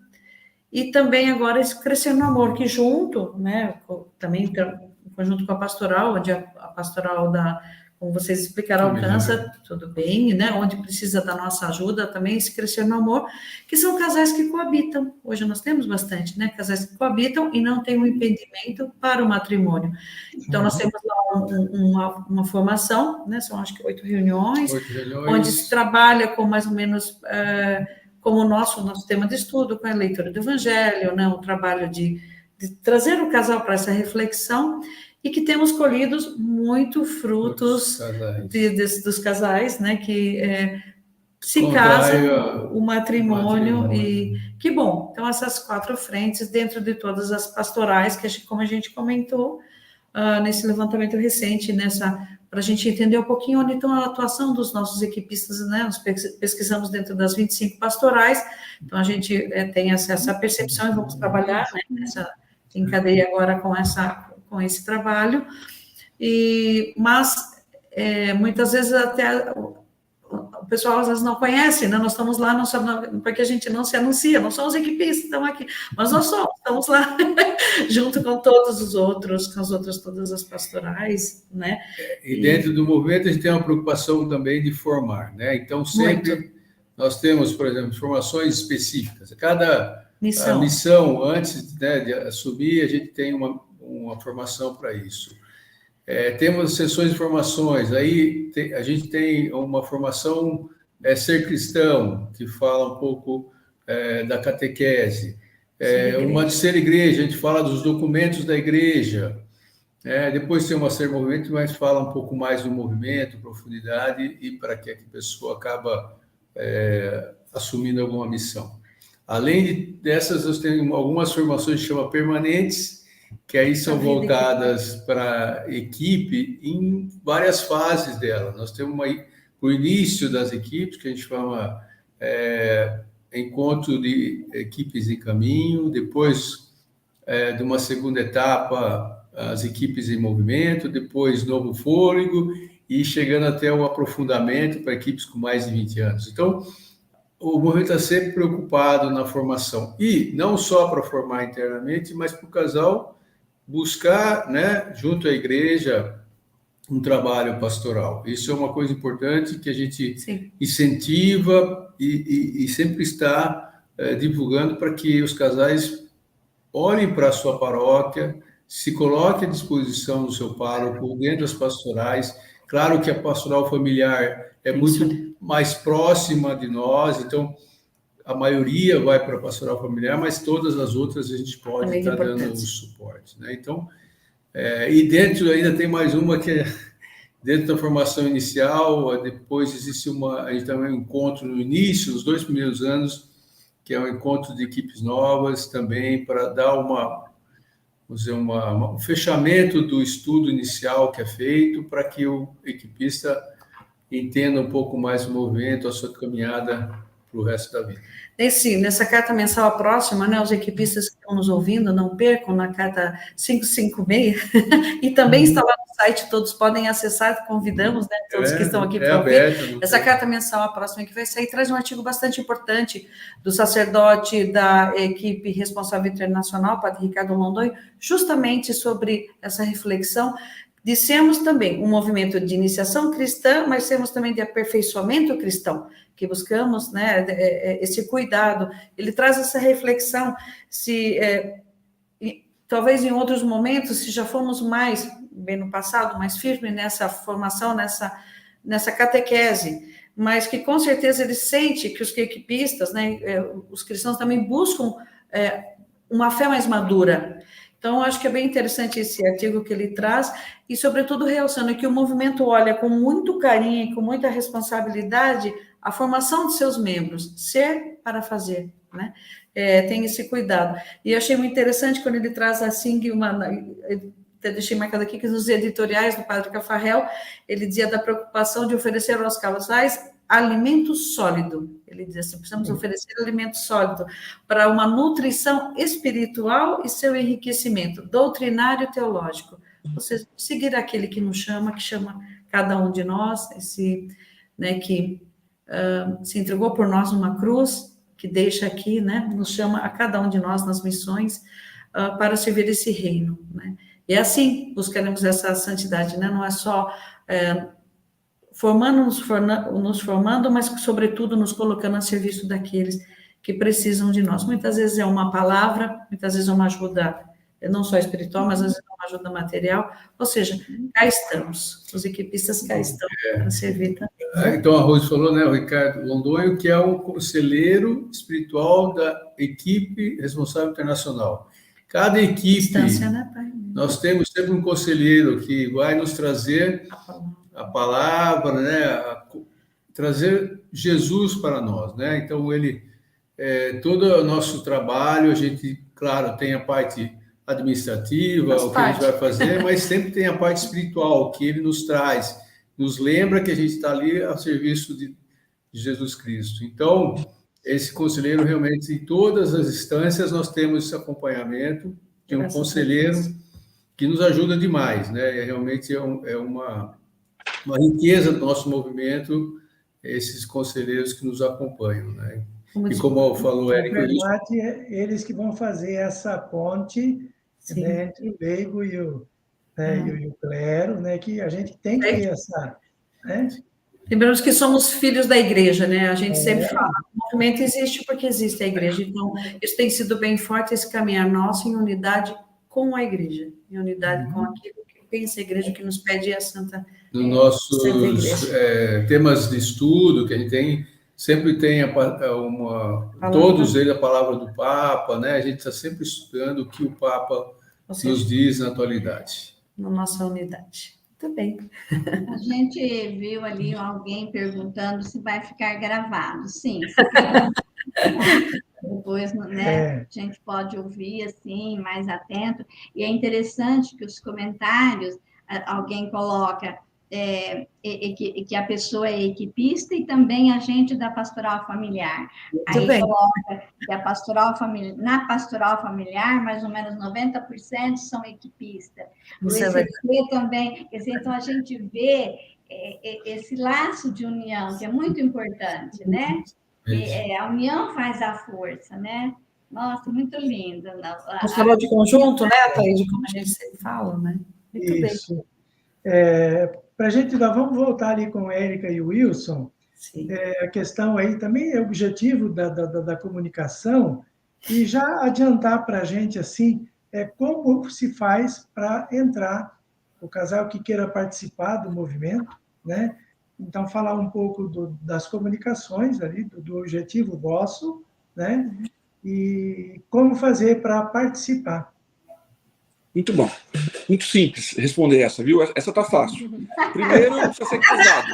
e também agora esse Crescendo no Amor, que junto, né, também junto com a pastoral, onde a pastoral como vocês explicaram, alcança, tudo bem, né? Onde precisa da nossa ajuda também, se crescer no amor, que são casais que coabitam. Hoje nós temos bastante, né? Casais que coabitam e não tem um impedimento para o matrimônio. Então, nós temos lá uma formação, né? São acho que 8 reuniões, onde se trabalha com mais ou menos como o nosso tema de estudo, com a leitura do Evangelho, né? O trabalho de trazer o casal para essa reflexão, e que temos colhido muito frutos dos casais, né, que se casam, o matrimônio, e que bom. Então, essas 4 frentes dentro de todas as pastorais, como a gente comentou, nesse levantamento recente, para a gente entender um pouquinho onde está a atuação dos nossos equipistas, né, nós pesquisamos dentro das 25 pastorais, então a gente tem essa percepção e vamos trabalhar, né, em cadeia agora com esse trabalho, mas muitas vezes até o pessoal às vezes não conhece, né? Nós estamos lá, porque a gente não se anuncia, não somos equipistas, estamos aqui, mas nós estamos lá, junto com todos os outros, com as outras, todas as pastorais, né? E dentro do movimento a gente tem uma preocupação também de formar, né? Então, sempre nós temos, por exemplo, formações específicas, cada missão antes, né, de assumir, a gente tem uma formação para isso. Temos sessões de formações, aí a gente tem uma formação Ser Cristão, que fala um pouco da catequese. Uma de Ser Igreja, a gente fala dos documentos da igreja. Depois tem uma Ser Movimento, mas fala um pouco mais do movimento, profundidade, e para que a pessoa acaba assumindo alguma missão. Além dessas, nós temos algumas formações que chamam permanentes, que aí são voltadas para a equipe em várias fases dela. Nós temos o início das equipes, que a gente chama encontro de equipes em caminho, depois de uma segunda etapa, as equipes em movimento, depois novo fôlego, e chegando até o aprofundamento para equipes com mais de 20 anos. Então, o movimento está sempre preocupado na formação, e não só para formar internamente, mas para o casal buscar, né, junto à igreja, um trabalho pastoral. Isso é uma coisa importante que a gente incentiva e sempre está divulgando para que os casais olhem para a sua paróquia, se coloquem à disposição do seu pároco, dentro das pastorais. Claro que a pastoral familiar é muito mais próxima de nós, então a maioria vai para a pastoral familiar, mas todas as outras a gente pode estar dando o suporte, né? Então, e dentro ainda tem mais uma que é dentro da formação inicial, depois existe a gente também um encontro no início, nos 2 primeiros anos, que é um encontro de equipes novas também, para dar um fechamento do estudo inicial que é feito, para que o equipista entenda um pouco mais o movimento, a sua caminhada para o resto da vida. Nessa carta mensal próxima, né, os equipistas que estão nos ouvindo, não percam, na carta 556, e também está lá no site, todos podem acessar, convidamos, né, todos que estão aqui para ouvir. Essa carta mensal próxima que vai sair traz um artigo bastante importante do sacerdote da equipe responsável internacional, Padre Ricardo Londoño, justamente sobre essa reflexão. Dissemos também um movimento de iniciação cristã, mas temos também de aperfeiçoamento cristão, que buscamos, né, esse cuidado. Ele traz essa reflexão, talvez em outros momentos, se já fomos mais, bem no passado, mais firmes nessa formação, nessa catequese, mas que com certeza ele sente que os equipistas, né, os cristãos também buscam uma fé mais madura. Então, acho que é bem interessante esse artigo que ele traz, e, sobretudo, realçando que o movimento olha com muito carinho e com muita responsabilidade a formação de seus membros, ser para fazer, né? Tem esse cuidado. E eu achei muito interessante quando ele traz assim, até deixei marcado aqui que nos editoriais do Padre Cafarel, ele dizia da preocupação de oferecer aos casais alimento sólido. Ele diz assim, precisamos oferecer alimento sólido para uma nutrição espiritual e seu enriquecimento doutrinário e teológico. Ou seja, seguir aquele que nos chama, que chama cada um de nós, né, que se entregou por nós numa cruz, que deixa aqui, né, nos chama a cada um de nós nas missões para servir esse reino, né? E assim buscaremos essa santidade, né? Não é só nos formando, mas, sobretudo, nos colocando a serviço daqueles que precisam de nós. Muitas vezes é uma palavra, muitas vezes é uma ajuda, não só espiritual, mas às vezes é uma ajuda material. Ou seja, cá estamos, os equipistas cá estão para servir também. Então, a Rose falou, né, o Ricardo Londoño, que é o conselheiro espiritual da equipe responsável internacional. Cada equipe, nós temos sempre um conselheiro que vai nos trazer a palavra, né, trazer Jesus para nós, né? Então, todo o nosso trabalho, a gente, claro, tem a parte administrativa, o que a gente vai fazer, mas sempre tem a parte espiritual, que ele nos traz, nos lembra que a gente está ali a serviço de Jesus Cristo. Então, esse conselheiro, realmente, em todas as instâncias, nós temos esse acompanhamento de um conselheiro que nos ajuda demais, né? Realmente é uma riqueza do nosso movimento, esses conselheiros que nos acompanham, né? E como falou Érico... Na verdade, eles que vão fazer essa ponte, né, entre o leigo e o clero, né, que a gente tem que ter essa... Né? Lembramos que somos filhos da igreja, né? A gente sempre fala, o movimento existe porque existe a igreja. Então, isso tem sido bem forte, esse caminhar nosso em unidade com a igreja, em unidade com aquilo que pensa a igreja, que nos pede a Santa Nos nossos temas de estudo que a gente tem, sempre tem todos eles a palavra do Papa, né? A gente está sempre estudando o que o Papa nos diz na atualidade. Na nossa unidade. Muito bem. A gente viu ali alguém perguntando se vai ficar gravado. Sim. Depois, né, a gente pode ouvir assim, mais atento. E é interessante que os comentários, alguém coloca, que a pessoa é equipista e também agente da pastoral familiar. Aí bem. coloca que na pastoral familiar, mais ou menos 90% são equipistas. O ECP também, quer dizer, então a gente vê esse laço de união, que é muito importante, né? A união faz a força, né? Nossa, muito lindo. Você falou de conjunto, né, Thaís, como a gente sempre fala, né? Muito Isso. bem. Para a gente, nós vamos voltar ali com a Érica e o Wilson. Sim. A questão aí também é o objetivo da comunicação, e já adiantar para a gente, assim, como se faz para entrar o casal que queira participar do movimento, né? Então, falar um pouco das comunicações ali, do objetivo vosso, né? E como fazer para participar. Muito bom. Muito simples responder essa, viu? Essa tá fácil. Primeiro, precisa ser casado.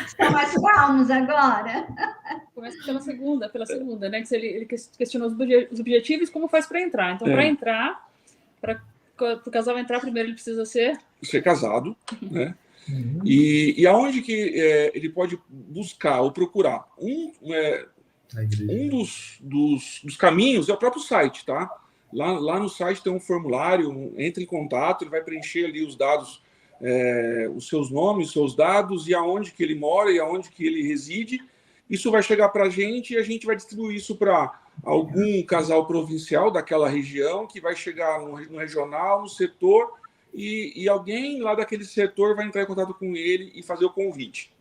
Estão mais calmos agora. Começa pela segunda, né? Que ele questionou os objetivos, como faz para entrar. Então, para entrar, para o casal entrar, primeiro ele precisa ser casado, né? E aonde que ele pode buscar ou procurar? Um dos caminhos é o próprio site, tá? Lá no site tem um formulário, entre em contato, ele vai preencher ali os dados, os seus nomes, seus dados, e aonde que ele mora e aonde que ele reside. Isso vai chegar para a gente e a gente vai distribuir isso para algum casal provincial daquela região, que vai chegar no regional, no setor, e alguém lá daquele setor vai entrar em contato com ele e fazer o convite.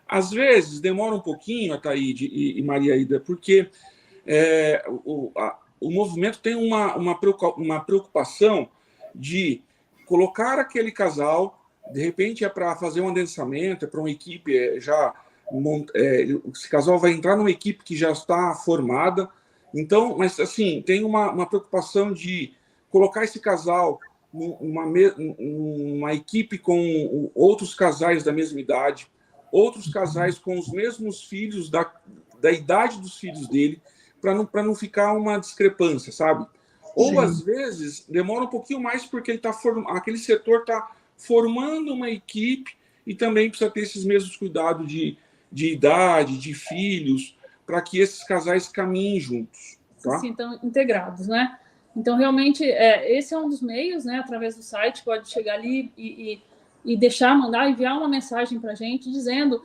Às vezes demora um pouquinho, Ataíde e Maria Ida, porque o movimento tem uma preocupação de colocar aquele casal, de repente é para fazer um adensamento, é para uma equipe esse casal vai entrar numa equipe que já está formada. Então, mas assim, tem uma preocupação de colocar esse casal numa equipe com outros casais da mesma idade, outros casais com os mesmos filhos, da idade dos filhos dele, para não ficar uma discrepância, sabe? Ou, às vezes, demora um pouquinho mais porque aquele setor está formando uma equipe e também precisa ter esses mesmos cuidados de idade, de filhos, para que esses casais caminhem juntos. Tá? Sim, estão integrados, né? Então, realmente, esse é um dos meios, né? Através do site, pode chegar ali e enviar uma mensagem para a gente dizendo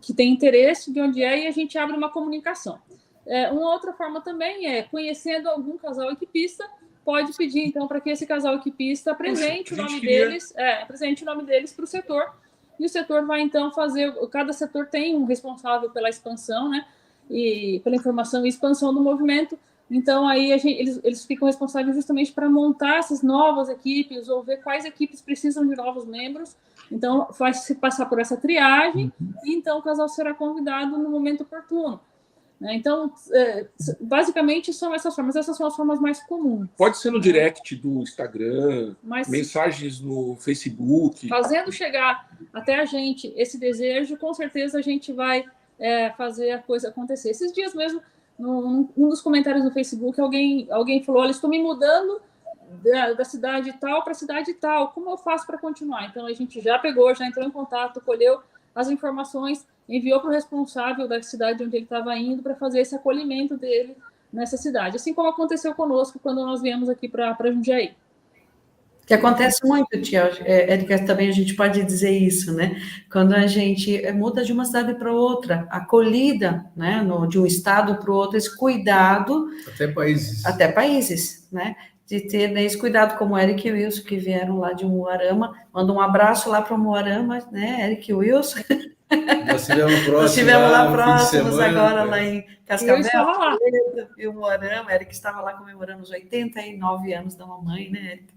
que tem interesse, de onde é, e a gente abre uma comunicação. Uma outra forma também conhecendo algum casal equipista, pode pedir, então, para que esse casal equipista apresente o nome deles para o setor, e o setor vai, então, cada setor tem um responsável pela expansão, né, e pela informação e expansão do movimento. Então, aí eles ficam responsáveis justamente para montar essas novas equipes, ou ver quais equipes precisam de novos membros. Então, vai se passar por essa triagem, e então o casal será convidado no momento oportuno. Então, basicamente, são essas formas. Essas são as formas mais comuns. Pode ser no direct do Instagram, mensagens no Facebook. Fazendo chegar até a gente esse desejo, com certeza a gente vai fazer a coisa acontecer. Esses dias mesmo, num dos comentários no Facebook, alguém falou: olha, estou me mudando da cidade tal para a cidade tal, como eu faço para continuar? Então, a gente já entrou em contato, colheu as informações, enviou para o responsável da cidade onde ele estava indo para fazer esse acolhimento dele nessa cidade. Assim como aconteceu conosco quando nós viemos aqui para Jundiaí. Que acontece muito, tia Érica, também a gente pode dizer isso, né? Quando a gente muda de uma cidade para outra, acolhida, né? De um estado para o outro, esse cuidado... Até países, né? De ter esse cuidado, como Eric e Wilson, que vieram lá de Umuarama. Manda um abraço lá para Umuarama, né, Eric e Wilson. Nós estivemos lá próximos agora, lá em Cascavel. Eu estava lá. E Umuarama, Eric estava lá comemorando os 89 anos da mamãe, né, Eric?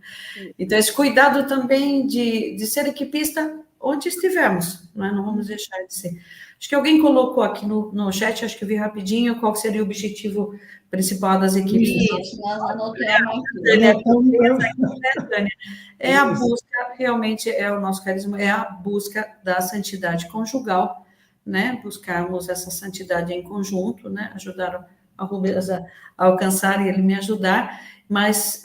Então, esse cuidado também de ser equipista onde estivermos, né? Não vamos deixar de ser. Acho que alguém colocou aqui no chat, acho que eu vi rapidinho, qual seria o objetivo principal das equipes. Isso, nós anotamos aqui. É a busca, realmente é o nosso carisma, é a busca da santidade conjugal, né? Buscarmos essa santidade em conjunto, né? Ajudar a Rubens a alcançar e ele me ajudar, mas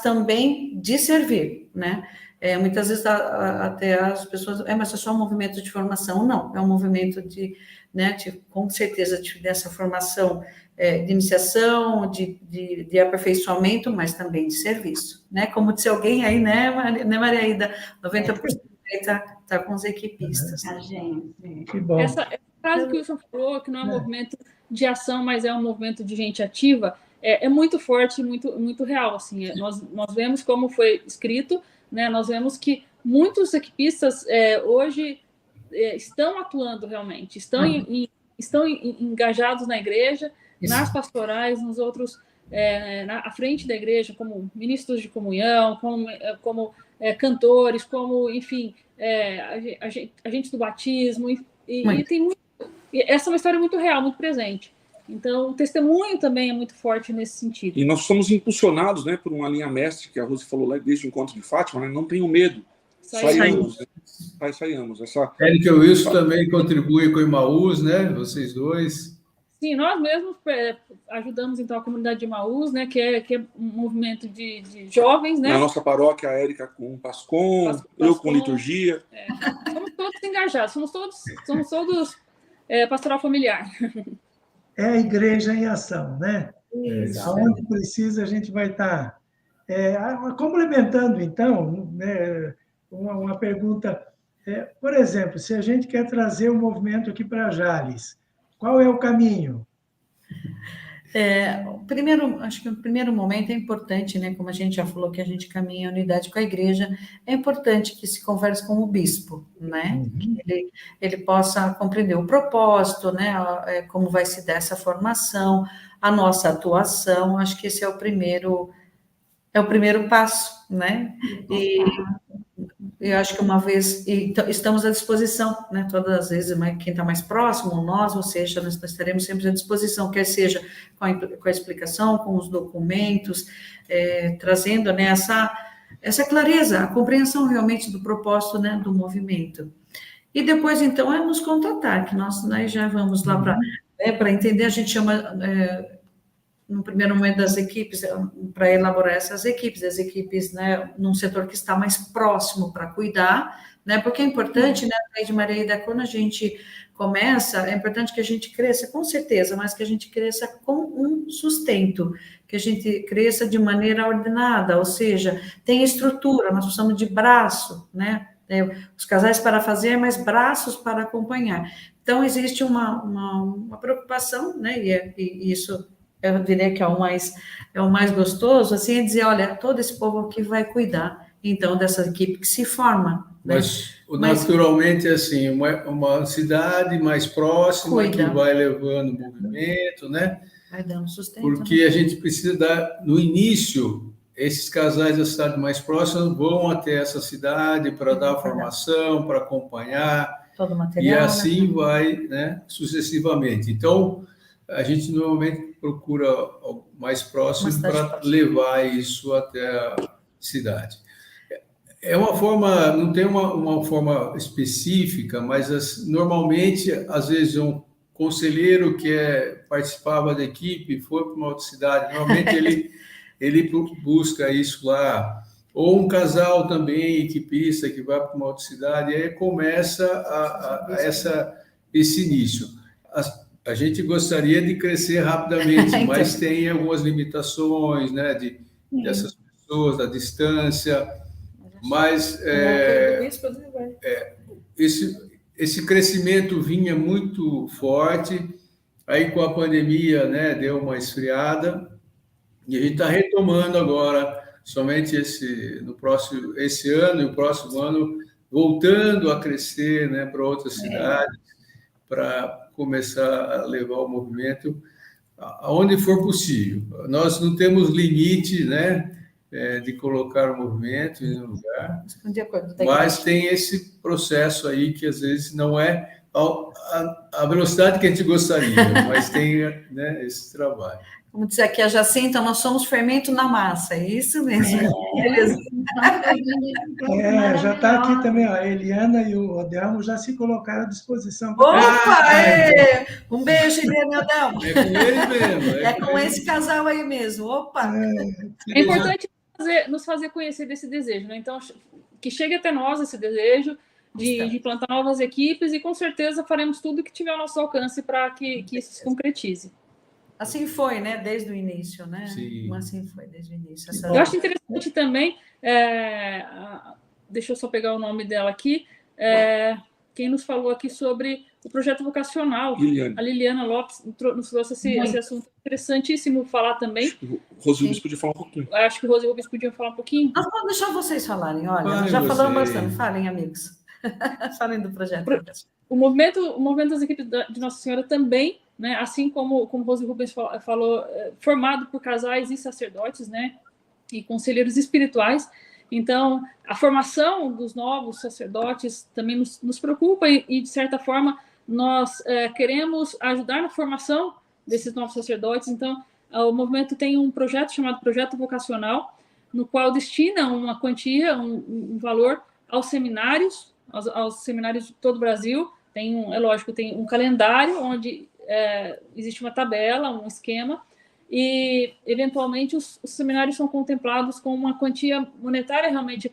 também de servir, né? Muitas vezes até as pessoas, mas é só um movimento de formação. Não, é um movimento com certeza, dessa formação de iniciação, de aperfeiçoamento, mas também de serviço, né? Como disse alguém aí, né, Maria Aida? 90% está com os equipistas. A gente. Que bom. Essa frase que o Wilson falou, que não é um movimento de ação, mas é um movimento de gente ativa, é muito forte, muito, muito real. Assim, nós vemos como foi escrito, né? Nós vemos que muitos equipistas hoje estão atuando realmente, estão engajados na igreja, nas pastorais, nos outros, à frente da igreja, como ministros de comunhão, como cantores, como, enfim, agentes do batismo, e tem muito. Essa é uma história muito real, muito presente. Então, o testemunho também é muito forte nesse sentido. E nós somos impulsionados, né, por uma linha mestre que a Rose falou lá desde o encontro de Fátima, né? Não tenham medo. Saiamos. Érica Wilson também contribui com o Emaús, né? Vocês dois. Sim, nós mesmos ajudamos, então, a comunidade de Emaús, né, que é um movimento de jovens, né? Na nossa paróquia, a Érica com Pascom, eu com liturgia. Somos todos engajados, somos todos pastoral familiar. É a igreja em ação, né? Onde precisa, a gente vai estar. Complementando, então, né, uma pergunta. Por exemplo, se a gente quer trazer o movimento aqui para Jales, qual é o caminho? Acho que o primeiro momento é importante, né? Como a gente já falou que a gente caminha em unidade com a igreja, é importante que se converse com o bispo, né? Que ele possa compreender o propósito, né? Como vai se dar essa formação, a nossa atuação. Acho que esse é o primeiro passo, né? E eu acho que uma vez, estamos à disposição, né, todas as vezes, quem está mais próximo, nós, ou seja, nós estaremos sempre à disposição, quer seja com a explicação, com os documentos, trazendo, né, essa clareza, a compreensão realmente do propósito, né, do movimento. E depois, então, é nos contatar, que nós já vamos lá para entender, a gente chama... no primeiro momento das equipes, para elaborar essas equipes, as equipes, né, num setor que está mais próximo para cuidar, né, porque é importante, né, de Maria Aida, quando a gente começa, é importante que a gente cresça, com certeza, mas que a gente cresça com um sustento, que a gente cresça de maneira ordenada, ou seja, tem estrutura, nós precisamos de braço, né, os casais para fazer, mas braços para acompanhar. Então, existe uma preocupação, né, e isso... eu diria que é o mais gostoso, assim, é dizer, olha, todo esse povo aqui vai cuidar, então, dessa equipe que se forma. Né? Mas, naturalmente, assim, uma cidade mais próxima, que vai levando o movimento, né? Vai dando sustento. Porque a gente precisa dar, no início, esses casais da cidade mais próxima vão até essa cidade para dar formação, para acompanhar, todo o material, e assim vai, né, sucessivamente. Então, a gente normalmente procura o mais próximo para levar isso até a cidade. É uma forma, não tem uma forma específica, mas normalmente, às vezes, um conselheiro que participava da equipe foi para uma outra cidade, normalmente ele busca isso lá, ou um casal também, equipista, que vai para uma outra cidade, e aí começa esse início. A gente gostaria de crescer rapidamente, então, mas tem algumas limitações, né, dessas pessoas, da distância, mas esse crescimento vinha muito forte, aí com a pandemia, né, deu uma esfriada, e a gente está retomando agora, somente esse ano e o próximo ano, voltando a crescer, né, para outras cidades, para começar a levar o movimento aonde for possível. Nós não temos limite, né, de colocar o movimento em um lugar, mas tem esse processo aí que às vezes não é a velocidade que a gente gostaria, mas tem, né, esse trabalho. Como dizer aqui a Jacinta, nós somos fermento na massa, é isso mesmo. Beleza. Já está aqui também, a Eliana e o Odelmo já se colocaram à disposição. Opa! Um beijo, Eliana e Odelmo. É com eles mesmo. É com esse casal aí mesmo. Opa! É importante nos fazer conhecer desse desejo, né? Então, que chegue até nós esse desejo de implantar novas equipes, e com certeza faremos tudo que tiver ao nosso alcance para que isso se concretize. Assim foi, né? Desde o início, né? Sim. Assim foi, desde o início. Eu acho interessante também, deixa eu só pegar o nome dela aqui, quem nos falou aqui sobre o projeto vocacional, a Liliana Lopes nos trouxe esse assunto interessantíssimo falar também. Rose Rubens podia falar um pouquinho. Acho que o Rose Rubens podia falar um pouquinho. Vou deixar vocês falarem, olha, já falamos bastante. Falem, amigos. Falem do projeto. O movimento das equipes de Nossa Senhora também, né, assim como Rose Rubens falou, formado por casais e sacerdotes, né, e conselheiros espirituais. Então, a formação dos novos sacerdotes também nos preocupa e, de certa forma, nós queremos ajudar na formação desses novos sacerdotes. Então, o movimento tem um projeto chamado Projeto Vocacional, no qual destina uma quantia, um valor aos seminários de todo o Brasil. É lógico, tem um calendário onde existe uma tabela, um esquema, e, eventualmente, os seminários são contemplados com uma quantia monetária realmente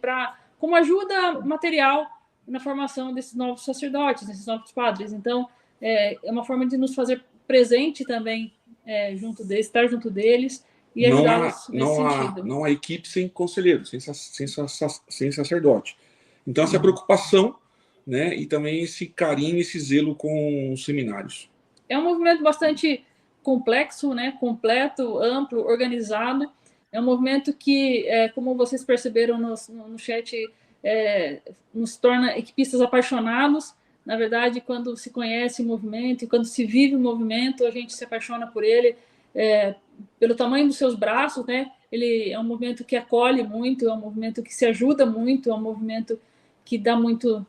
como ajuda material na formação desses novos sacerdotes, desses novos padres. Então, é uma forma de nos fazer presente também junto deles, estar junto deles e ajudá-los nesse sentido. Não há equipe sem conselheiro, sem sacerdote. Então, essa preocupação, né, e também esse carinho, esse zelo com os seminários. É um movimento bastante complexo, né, completo, amplo, organizado. É um movimento que, como vocês perceberam no chat, nos torna equipistas apaixonados. Na verdade, quando se conhece o movimento e quando se vive o movimento, a gente se apaixona por ele, pelo tamanho dos seus braços, né? Ele é um movimento que acolhe muito, é um movimento que se ajuda muito, é um movimento que dá muito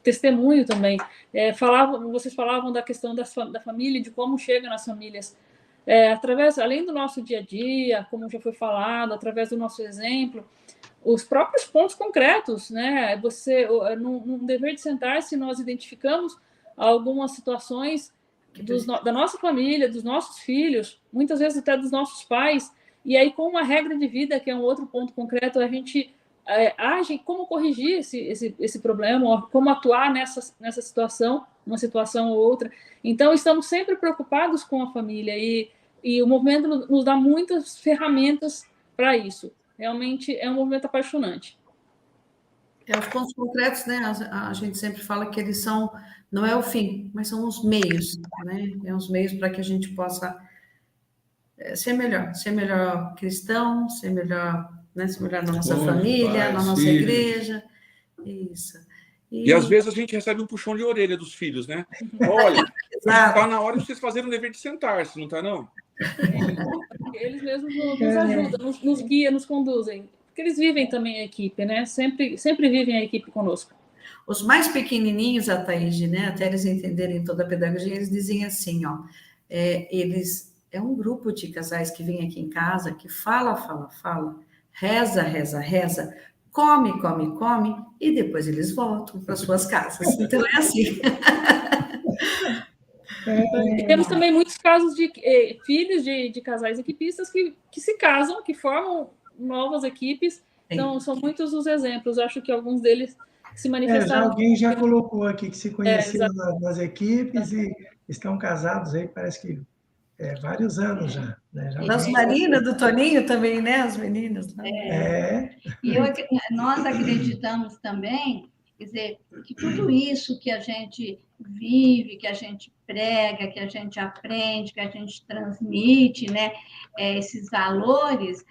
testemunho também. Vocês falavam da questão da família, de como chega nas famílias. Além do nosso dia a dia, como já foi falado, através do nosso exemplo, os próprios pontos concretos, né? Num dever de sentar-se, nós identificamos algumas situações da nossa família, dos nossos filhos, muitas vezes até dos nossos pais, e aí, com uma regra de vida, que é um outro ponto concreto, a gente age como corrigir esse problema, como atuar nessa situação, uma situação ou outra. Então, estamos sempre preocupados com a família, e o movimento nos dá muitas ferramentas para isso. Realmente é um movimento apaixonante. Os pontos concretos, né? A gente sempre fala que eles não é o fim, mas são os meios, né? Os meios para que a gente possa ser melhor cristão, ser melhor na nossa família, na nossa igreja. Isso. E às vezes a gente recebe um puxão de orelha dos filhos, né? Olha, está na hora de vocês fazerem o dever de sentar-se, não está, não? Eles mesmos nos ajudam, nos guiam, nos conduzem. Porque eles vivem também a equipe, né? Sempre vivem a equipe conosco. Os mais pequenininhos, Ataíde, né? Até eles entenderem toda a pedagogia, eles dizem assim, ó, é um grupo de casais que vem aqui em casa, que fala, reza, come, e depois eles voltam para suas casas. Então, é assim. Temos também muitos casos de filhos de casais equipistas que se casam, que formam novas equipes. Então, são muitos os exemplos. Acho que alguns deles se manifestaram. Alguém já colocou aqui que se conheceram nas equipes e estão casados aí, parece que vários anos já. Né? Das Marina, do Toninho também, né? As meninas. E nós acreditamos também, quer dizer, que tudo isso que a gente vive, que a gente prega, que a gente aprende, que a gente transmite, né? Esses valores,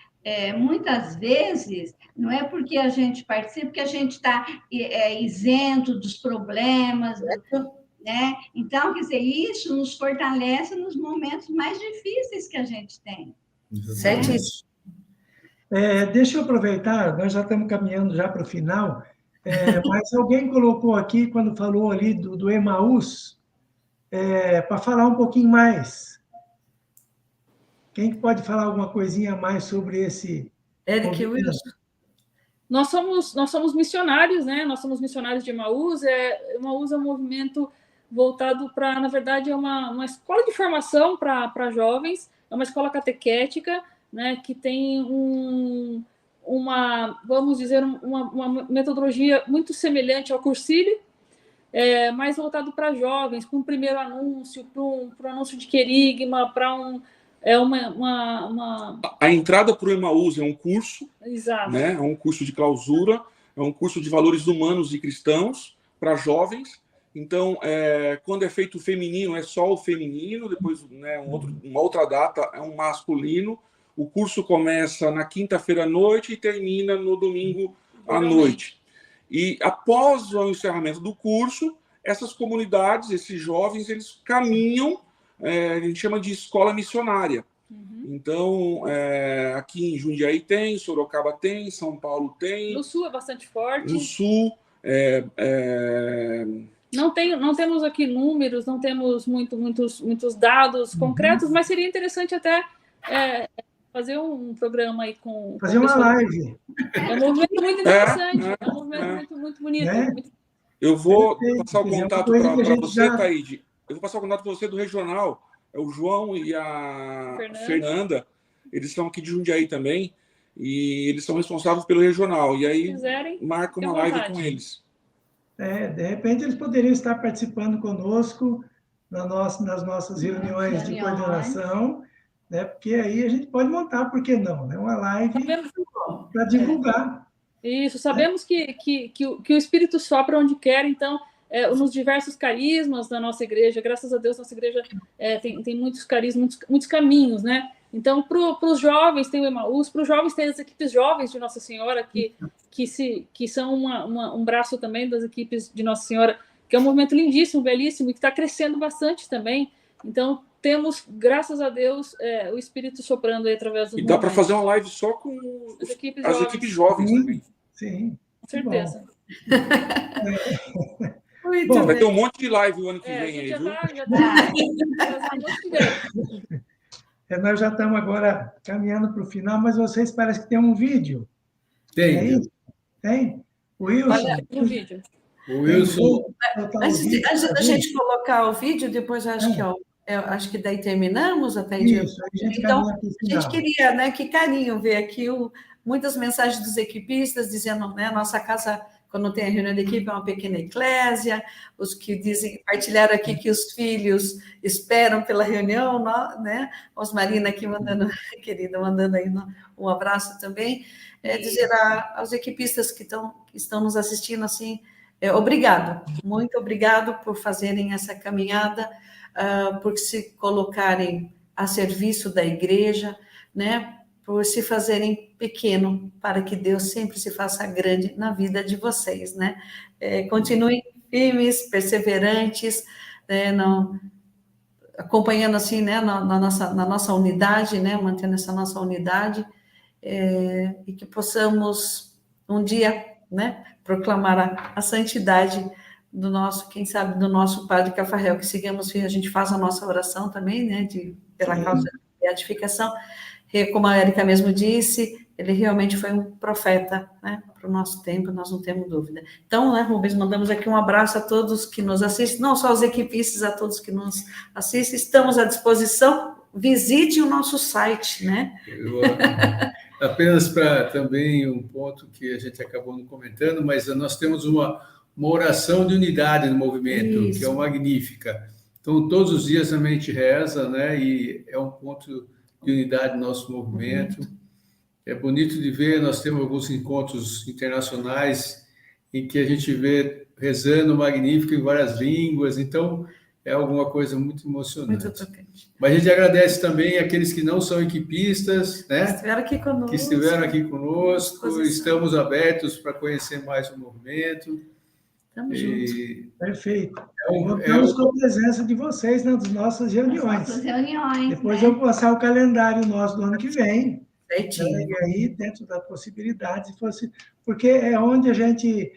muitas vezes, não é porque a gente participa, que a gente está isento dos problemas, né? Então, quer dizer, isso nos fortalece nos momentos mais difíceis que a gente tem. Certíssimo. Deixa eu aproveitar, nós já estamos caminhando já para o final, mas alguém colocou aqui, quando falou ali do Emaús, para falar um pouquinho mais. Quem pode falar alguma coisinha a mais sobre esse... Eric Wilson. Nós somos missionários, né? Nós somos missionários de Emaús. Emaús é um movimento voltado para, na verdade, é uma escola de formação para jovens, é uma escola catequética, né, que tem um vamos dizer, uma metodologia muito semelhante ao Cursile, mais voltado para jovens, com um primeiro anúncio, para um anúncio de querigma, para A entrada para o Emaús é um curso, Exato. Né? É um curso de clausura, é um curso de valores humanos e cristãos para jovens. Então, quando é feito feminino, é só o feminino, depois, né, uma outra data é um masculino. O curso começa na quinta-feira à noite e termina no domingo à noite. E após o encerramento do curso, essas comunidades, esses jovens, eles caminham, a gente chama de escola missionária. Então, aqui em Jundiaí tem, Sorocaba tem, São Paulo tem. No Sul é bastante forte. No Sul, Não temos aqui números, não temos muitos dados concretos, mas seria interessante até fazer um programa aí com... Fazer uma live. É um movimento muito interessante, é um movimento muito bonito. Eu vou passar o contato para você, Taíde. Eu vou passar o contato para você do regional. É o João e a Fernanda. Eles estão aqui de Jundiaí também. E eles são responsáveis pelo regional. E aí, marca uma live com eles. De repente, eles poderiam estar participando conosco nas nossas reuniões de coordenação, né? Porque aí a gente pode montar, por que não? Né? Uma live para divulgar. Isso, sabemos que o Espírito sopra onde quer, então, nos diversos carismas da nossa igreja, graças a Deus, nossa igreja tem muitos carismas, muitos caminhos, né? Então, para os jovens tem o Emaús, para os jovens tem as equipes jovens de Nossa Senhora, que são um braço também das equipes de Nossa Senhora, que é um movimento lindíssimo, belíssimo, e que está crescendo bastante também. Então, temos, graças a Deus, o Espírito soprando aí através do... E dá para fazer uma live só com as equipes jovens também. Sim. Com certeza. Bom, vai ter um monte de live o ano que vem aí, viu? Nós já estamos agora caminhando para o final, mas vocês parecem que tem um vídeo. Tem. É isso? Tem? O Wilson? Olha, um vídeo. O Wilson... Antes da gente colocar o vídeo, depois acho que daí terminamos até isso, então, a gente queria, né, que carinho ver aqui muitas mensagens dos equipistas dizendo, né, nossa casa, quando tem a reunião da equipe, é uma pequena eclésia, os que partilharam aqui que os filhos esperam pela reunião, né, Osmarina aqui mandando, querida, mandando aí um abraço também, dizer aos equipistas que estão nos assistindo, assim, obrigado, muito obrigado por fazerem essa caminhada, por se colocarem a serviço da igreja, né, por se fazerem pequeno, para que Deus sempre se faça grande na vida de vocês, né? Continuem firmes, perseverantes, né, acompanhando assim, né, na nossa unidade, né, mantendo essa nossa unidade, e que possamos um dia, né, proclamar a santidade do nosso, quem sabe, do nosso Padre Cafarel, que sigamos, a gente faz a nossa oração também, né, pela causa da beatificação. Como a Érica mesmo disse, ele realmente foi um profeta, né, para o nosso tempo, nós não temos dúvida. Então, né, Rubens, mandamos aqui um abraço a todos que nos assistem, não só aos equipistas, a todos que nos assistem, estamos à disposição, visite o nosso site, né? Apenas para também um ponto que a gente acabou não comentando, mas nós temos uma oração de unidade no movimento, isso, que é o Magnífica. Então, todos os dias a gente reza, né, e é um ponto de unidade do nosso movimento. É bonito de ver, nós temos alguns encontros internacionais em que a gente vê rezando Magnífico em várias línguas, então é alguma coisa muito emocionante. Muito. Mas a gente agradece também aqueles que não são equipistas, né? Que estiveram aqui conosco, estamos abertos para conhecer mais o movimento. Estamos juntos. Perfeito. Contamos com a presença de vocês nas nossas reuniões. Depois eu vou passar o calendário nosso do ano que vem. E aí, dentro da possibilidade, porque é onde a gente,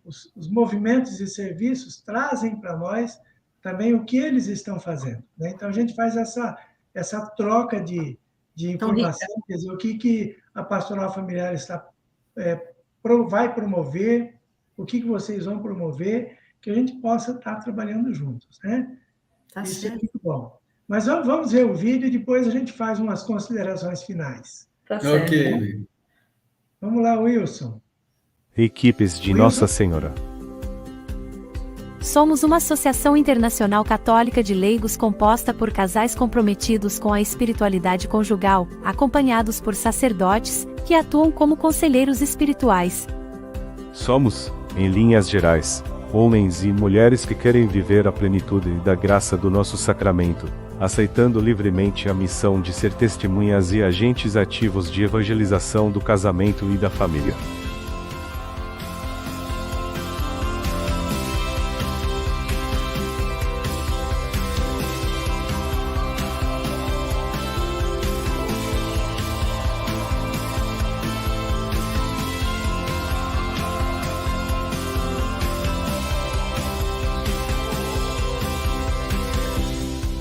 os movimentos e serviços trazem para nós também o que eles estão fazendo, né? Então, a gente faz essa troca de informação, quer dizer, o que a pastoral familiar vai promover, o que vocês vão promover, que a gente possa estar trabalhando juntos, né? Isso é muito bom. Mas vamos ver o vídeo e depois a gente faz umas considerações finais. Tá certo. Ok. Vamos lá, Wilson. Equipes de Nossa Senhora. Somos uma associação internacional católica de leigos composta por casais comprometidos com a espiritualidade conjugal, acompanhados por sacerdotes, que atuam como conselheiros espirituais. Somos, em linhas gerais, homens e mulheres que querem viver a plenitude da graça do nosso sacramento, aceitando livremente a missão de ser testemunhas e agentes ativos de evangelização do casamento e da família.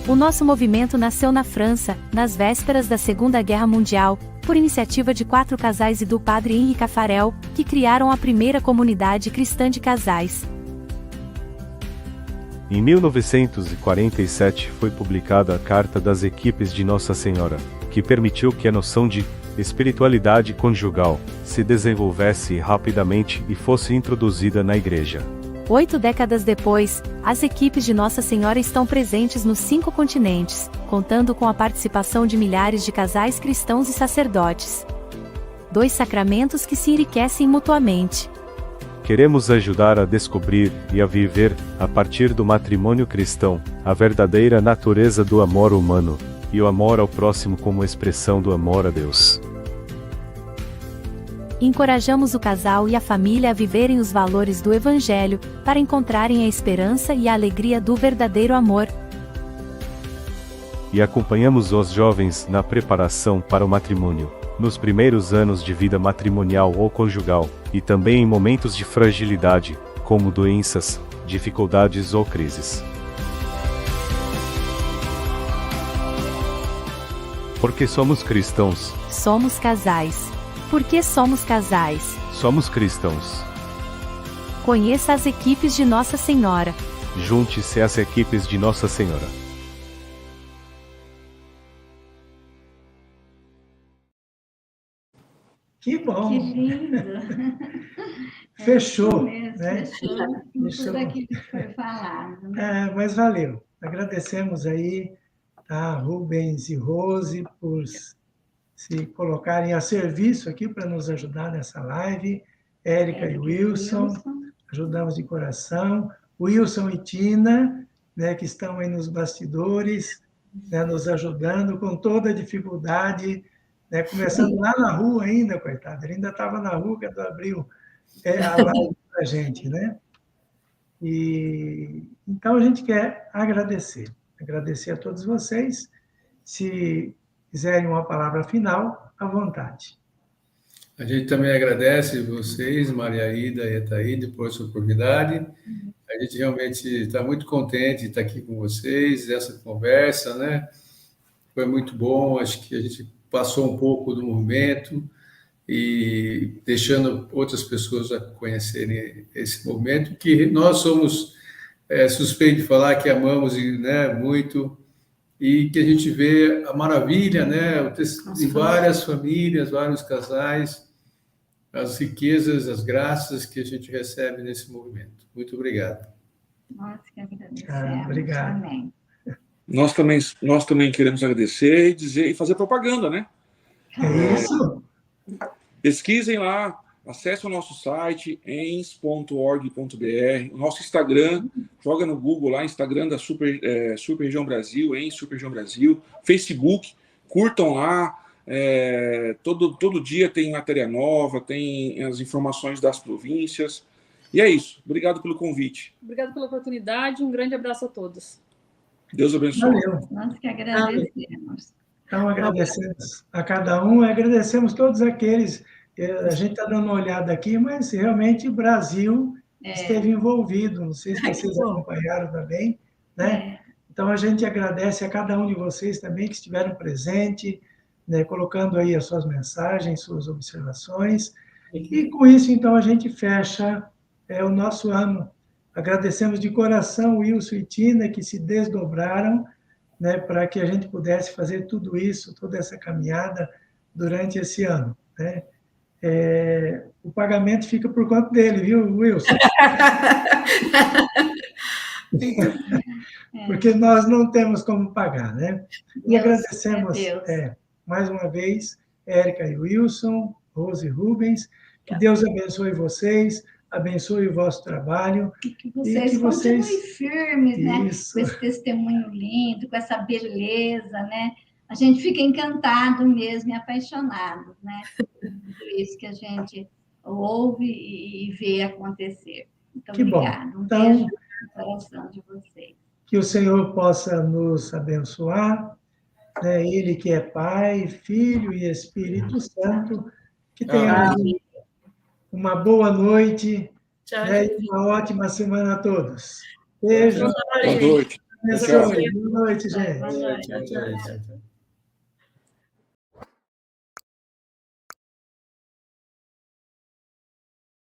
O nosso movimento nasceu na França, nas vésperas da Segunda Guerra Mundial, por iniciativa de 4 casais e do padre Henri Caffarel, que criaram a primeira comunidade cristã de casais. Em 1947 foi publicada a Carta das Equipes de Nossa Senhora, que permitiu que a noção de espiritualidade conjugal se desenvolvesse rapidamente e fosse introduzida na Igreja. 8 décadas depois, as equipes de Nossa Senhora estão presentes nos 5 continentes, contando com a participação de milhares de casais cristãos e sacerdotes. 2 sacramentos que se enriquecem mutuamente. Queremos ajudar a descobrir e a viver, a partir do matrimônio cristão, a verdadeira natureza do amor humano, e o amor ao próximo como expressão do amor a Deus. Encorajamos o casal e a família a viverem os valores do Evangelho, para encontrarem a esperança e a alegria do verdadeiro amor. E acompanhamos os jovens na preparação para o matrimônio, nos primeiros anos de vida matrimonial ou conjugal, e também em momentos de fragilidade, como doenças, dificuldades ou crises. Porque somos cristãos. Somos casais. Por que somos casais? Somos cristãos. Conheça as equipes de Nossa Senhora. Junte-se às equipes de Nossa Senhora. Que bom! Que lindo! Fechou, mesmo, né? Fechou tudo aquilo que foi falado. Né? Mas valeu. Agradecemos aí a Rubens e Rose por se colocarem a serviço aqui para nos ajudar nessa live. Érica e Wilson, ajudamos de coração. Wilson e Tina, né, que estão aí nos bastidores, né, nos ajudando com toda a dificuldade, né, começando lá na rua ainda, coitado. Ele ainda estava na rua quando abriu a live para a gente, né? E, então, a gente quer agradecer a todos vocês. Se quiserem uma palavra final, à vontade. A gente também agradece vocês, Maria Ida e Ataíde, por essa oportunidade. A gente realmente está muito contente de estar aqui com vocês, essa conversa, né? Foi muito bom, acho que a gente passou um pouco do movimento e deixando outras pessoas a conhecerem esse movimento, que nós somos suspeitos de falar que amamos, né, muito, e que a gente vê a maravilha, né, em várias famílias, vários casais, as riquezas, as graças que a gente recebe nesse movimento. Muito obrigado. Nós que agradecemos. Obrigado. Amém. Nós também queremos agradecer e dizer e fazer propaganda, né? É isso? Pesquisem lá, acessem o nosso site, ens.org.br, o nosso Instagram, joga no Google lá, Instagram da Super Região Brasil, ENS Super Região Brasil, Facebook, curtam lá, todo dia tem matéria nova, tem as informações das províncias, e é isso. Obrigado pelo convite. Obrigado pela oportunidade, um grande abraço a todos. Deus abençoe. Valeu. Nós que agradecemos. Então, agradecemos a cada um, agradecemos todos aqueles. A gente está dando uma olhada aqui, mas realmente o Brasil esteve envolvido. Não sei se vocês acompanharam também, né? Então, a gente agradece a cada um de vocês também que estiveram presentes, né, colocando aí as suas mensagens, suas observações. E com isso, então, a gente fecha o nosso ano. Agradecemos de coração o Wilson e Tina, que se desdobraram, né, para que a gente pudesse fazer tudo isso, toda essa caminhada durante esse ano, né? pagamento fica por conta dele, viu, Wilson? Porque nós não temos como pagar, né? E agradecemos mais uma vez, Érica e Wilson, Rose e Rubens, que Deus abençoe vocês, abençoe o vosso trabalho. E que vocês continuem firmes, né? Com esse testemunho lindo, com essa beleza, né? A gente fica encantado mesmo e apaixonado, né? Por isso que a gente ouve e vê acontecer. Muito obrigada. Um beijo no coração de vocês. Que o Senhor possa nos abençoar, né? Ele que é Pai, Filho e Espírito Santo, que tenha uma boa noite, né? E uma ótima semana a todos. Beijo. Boa noite. Boa noite, gente. Boa noite. Tchau.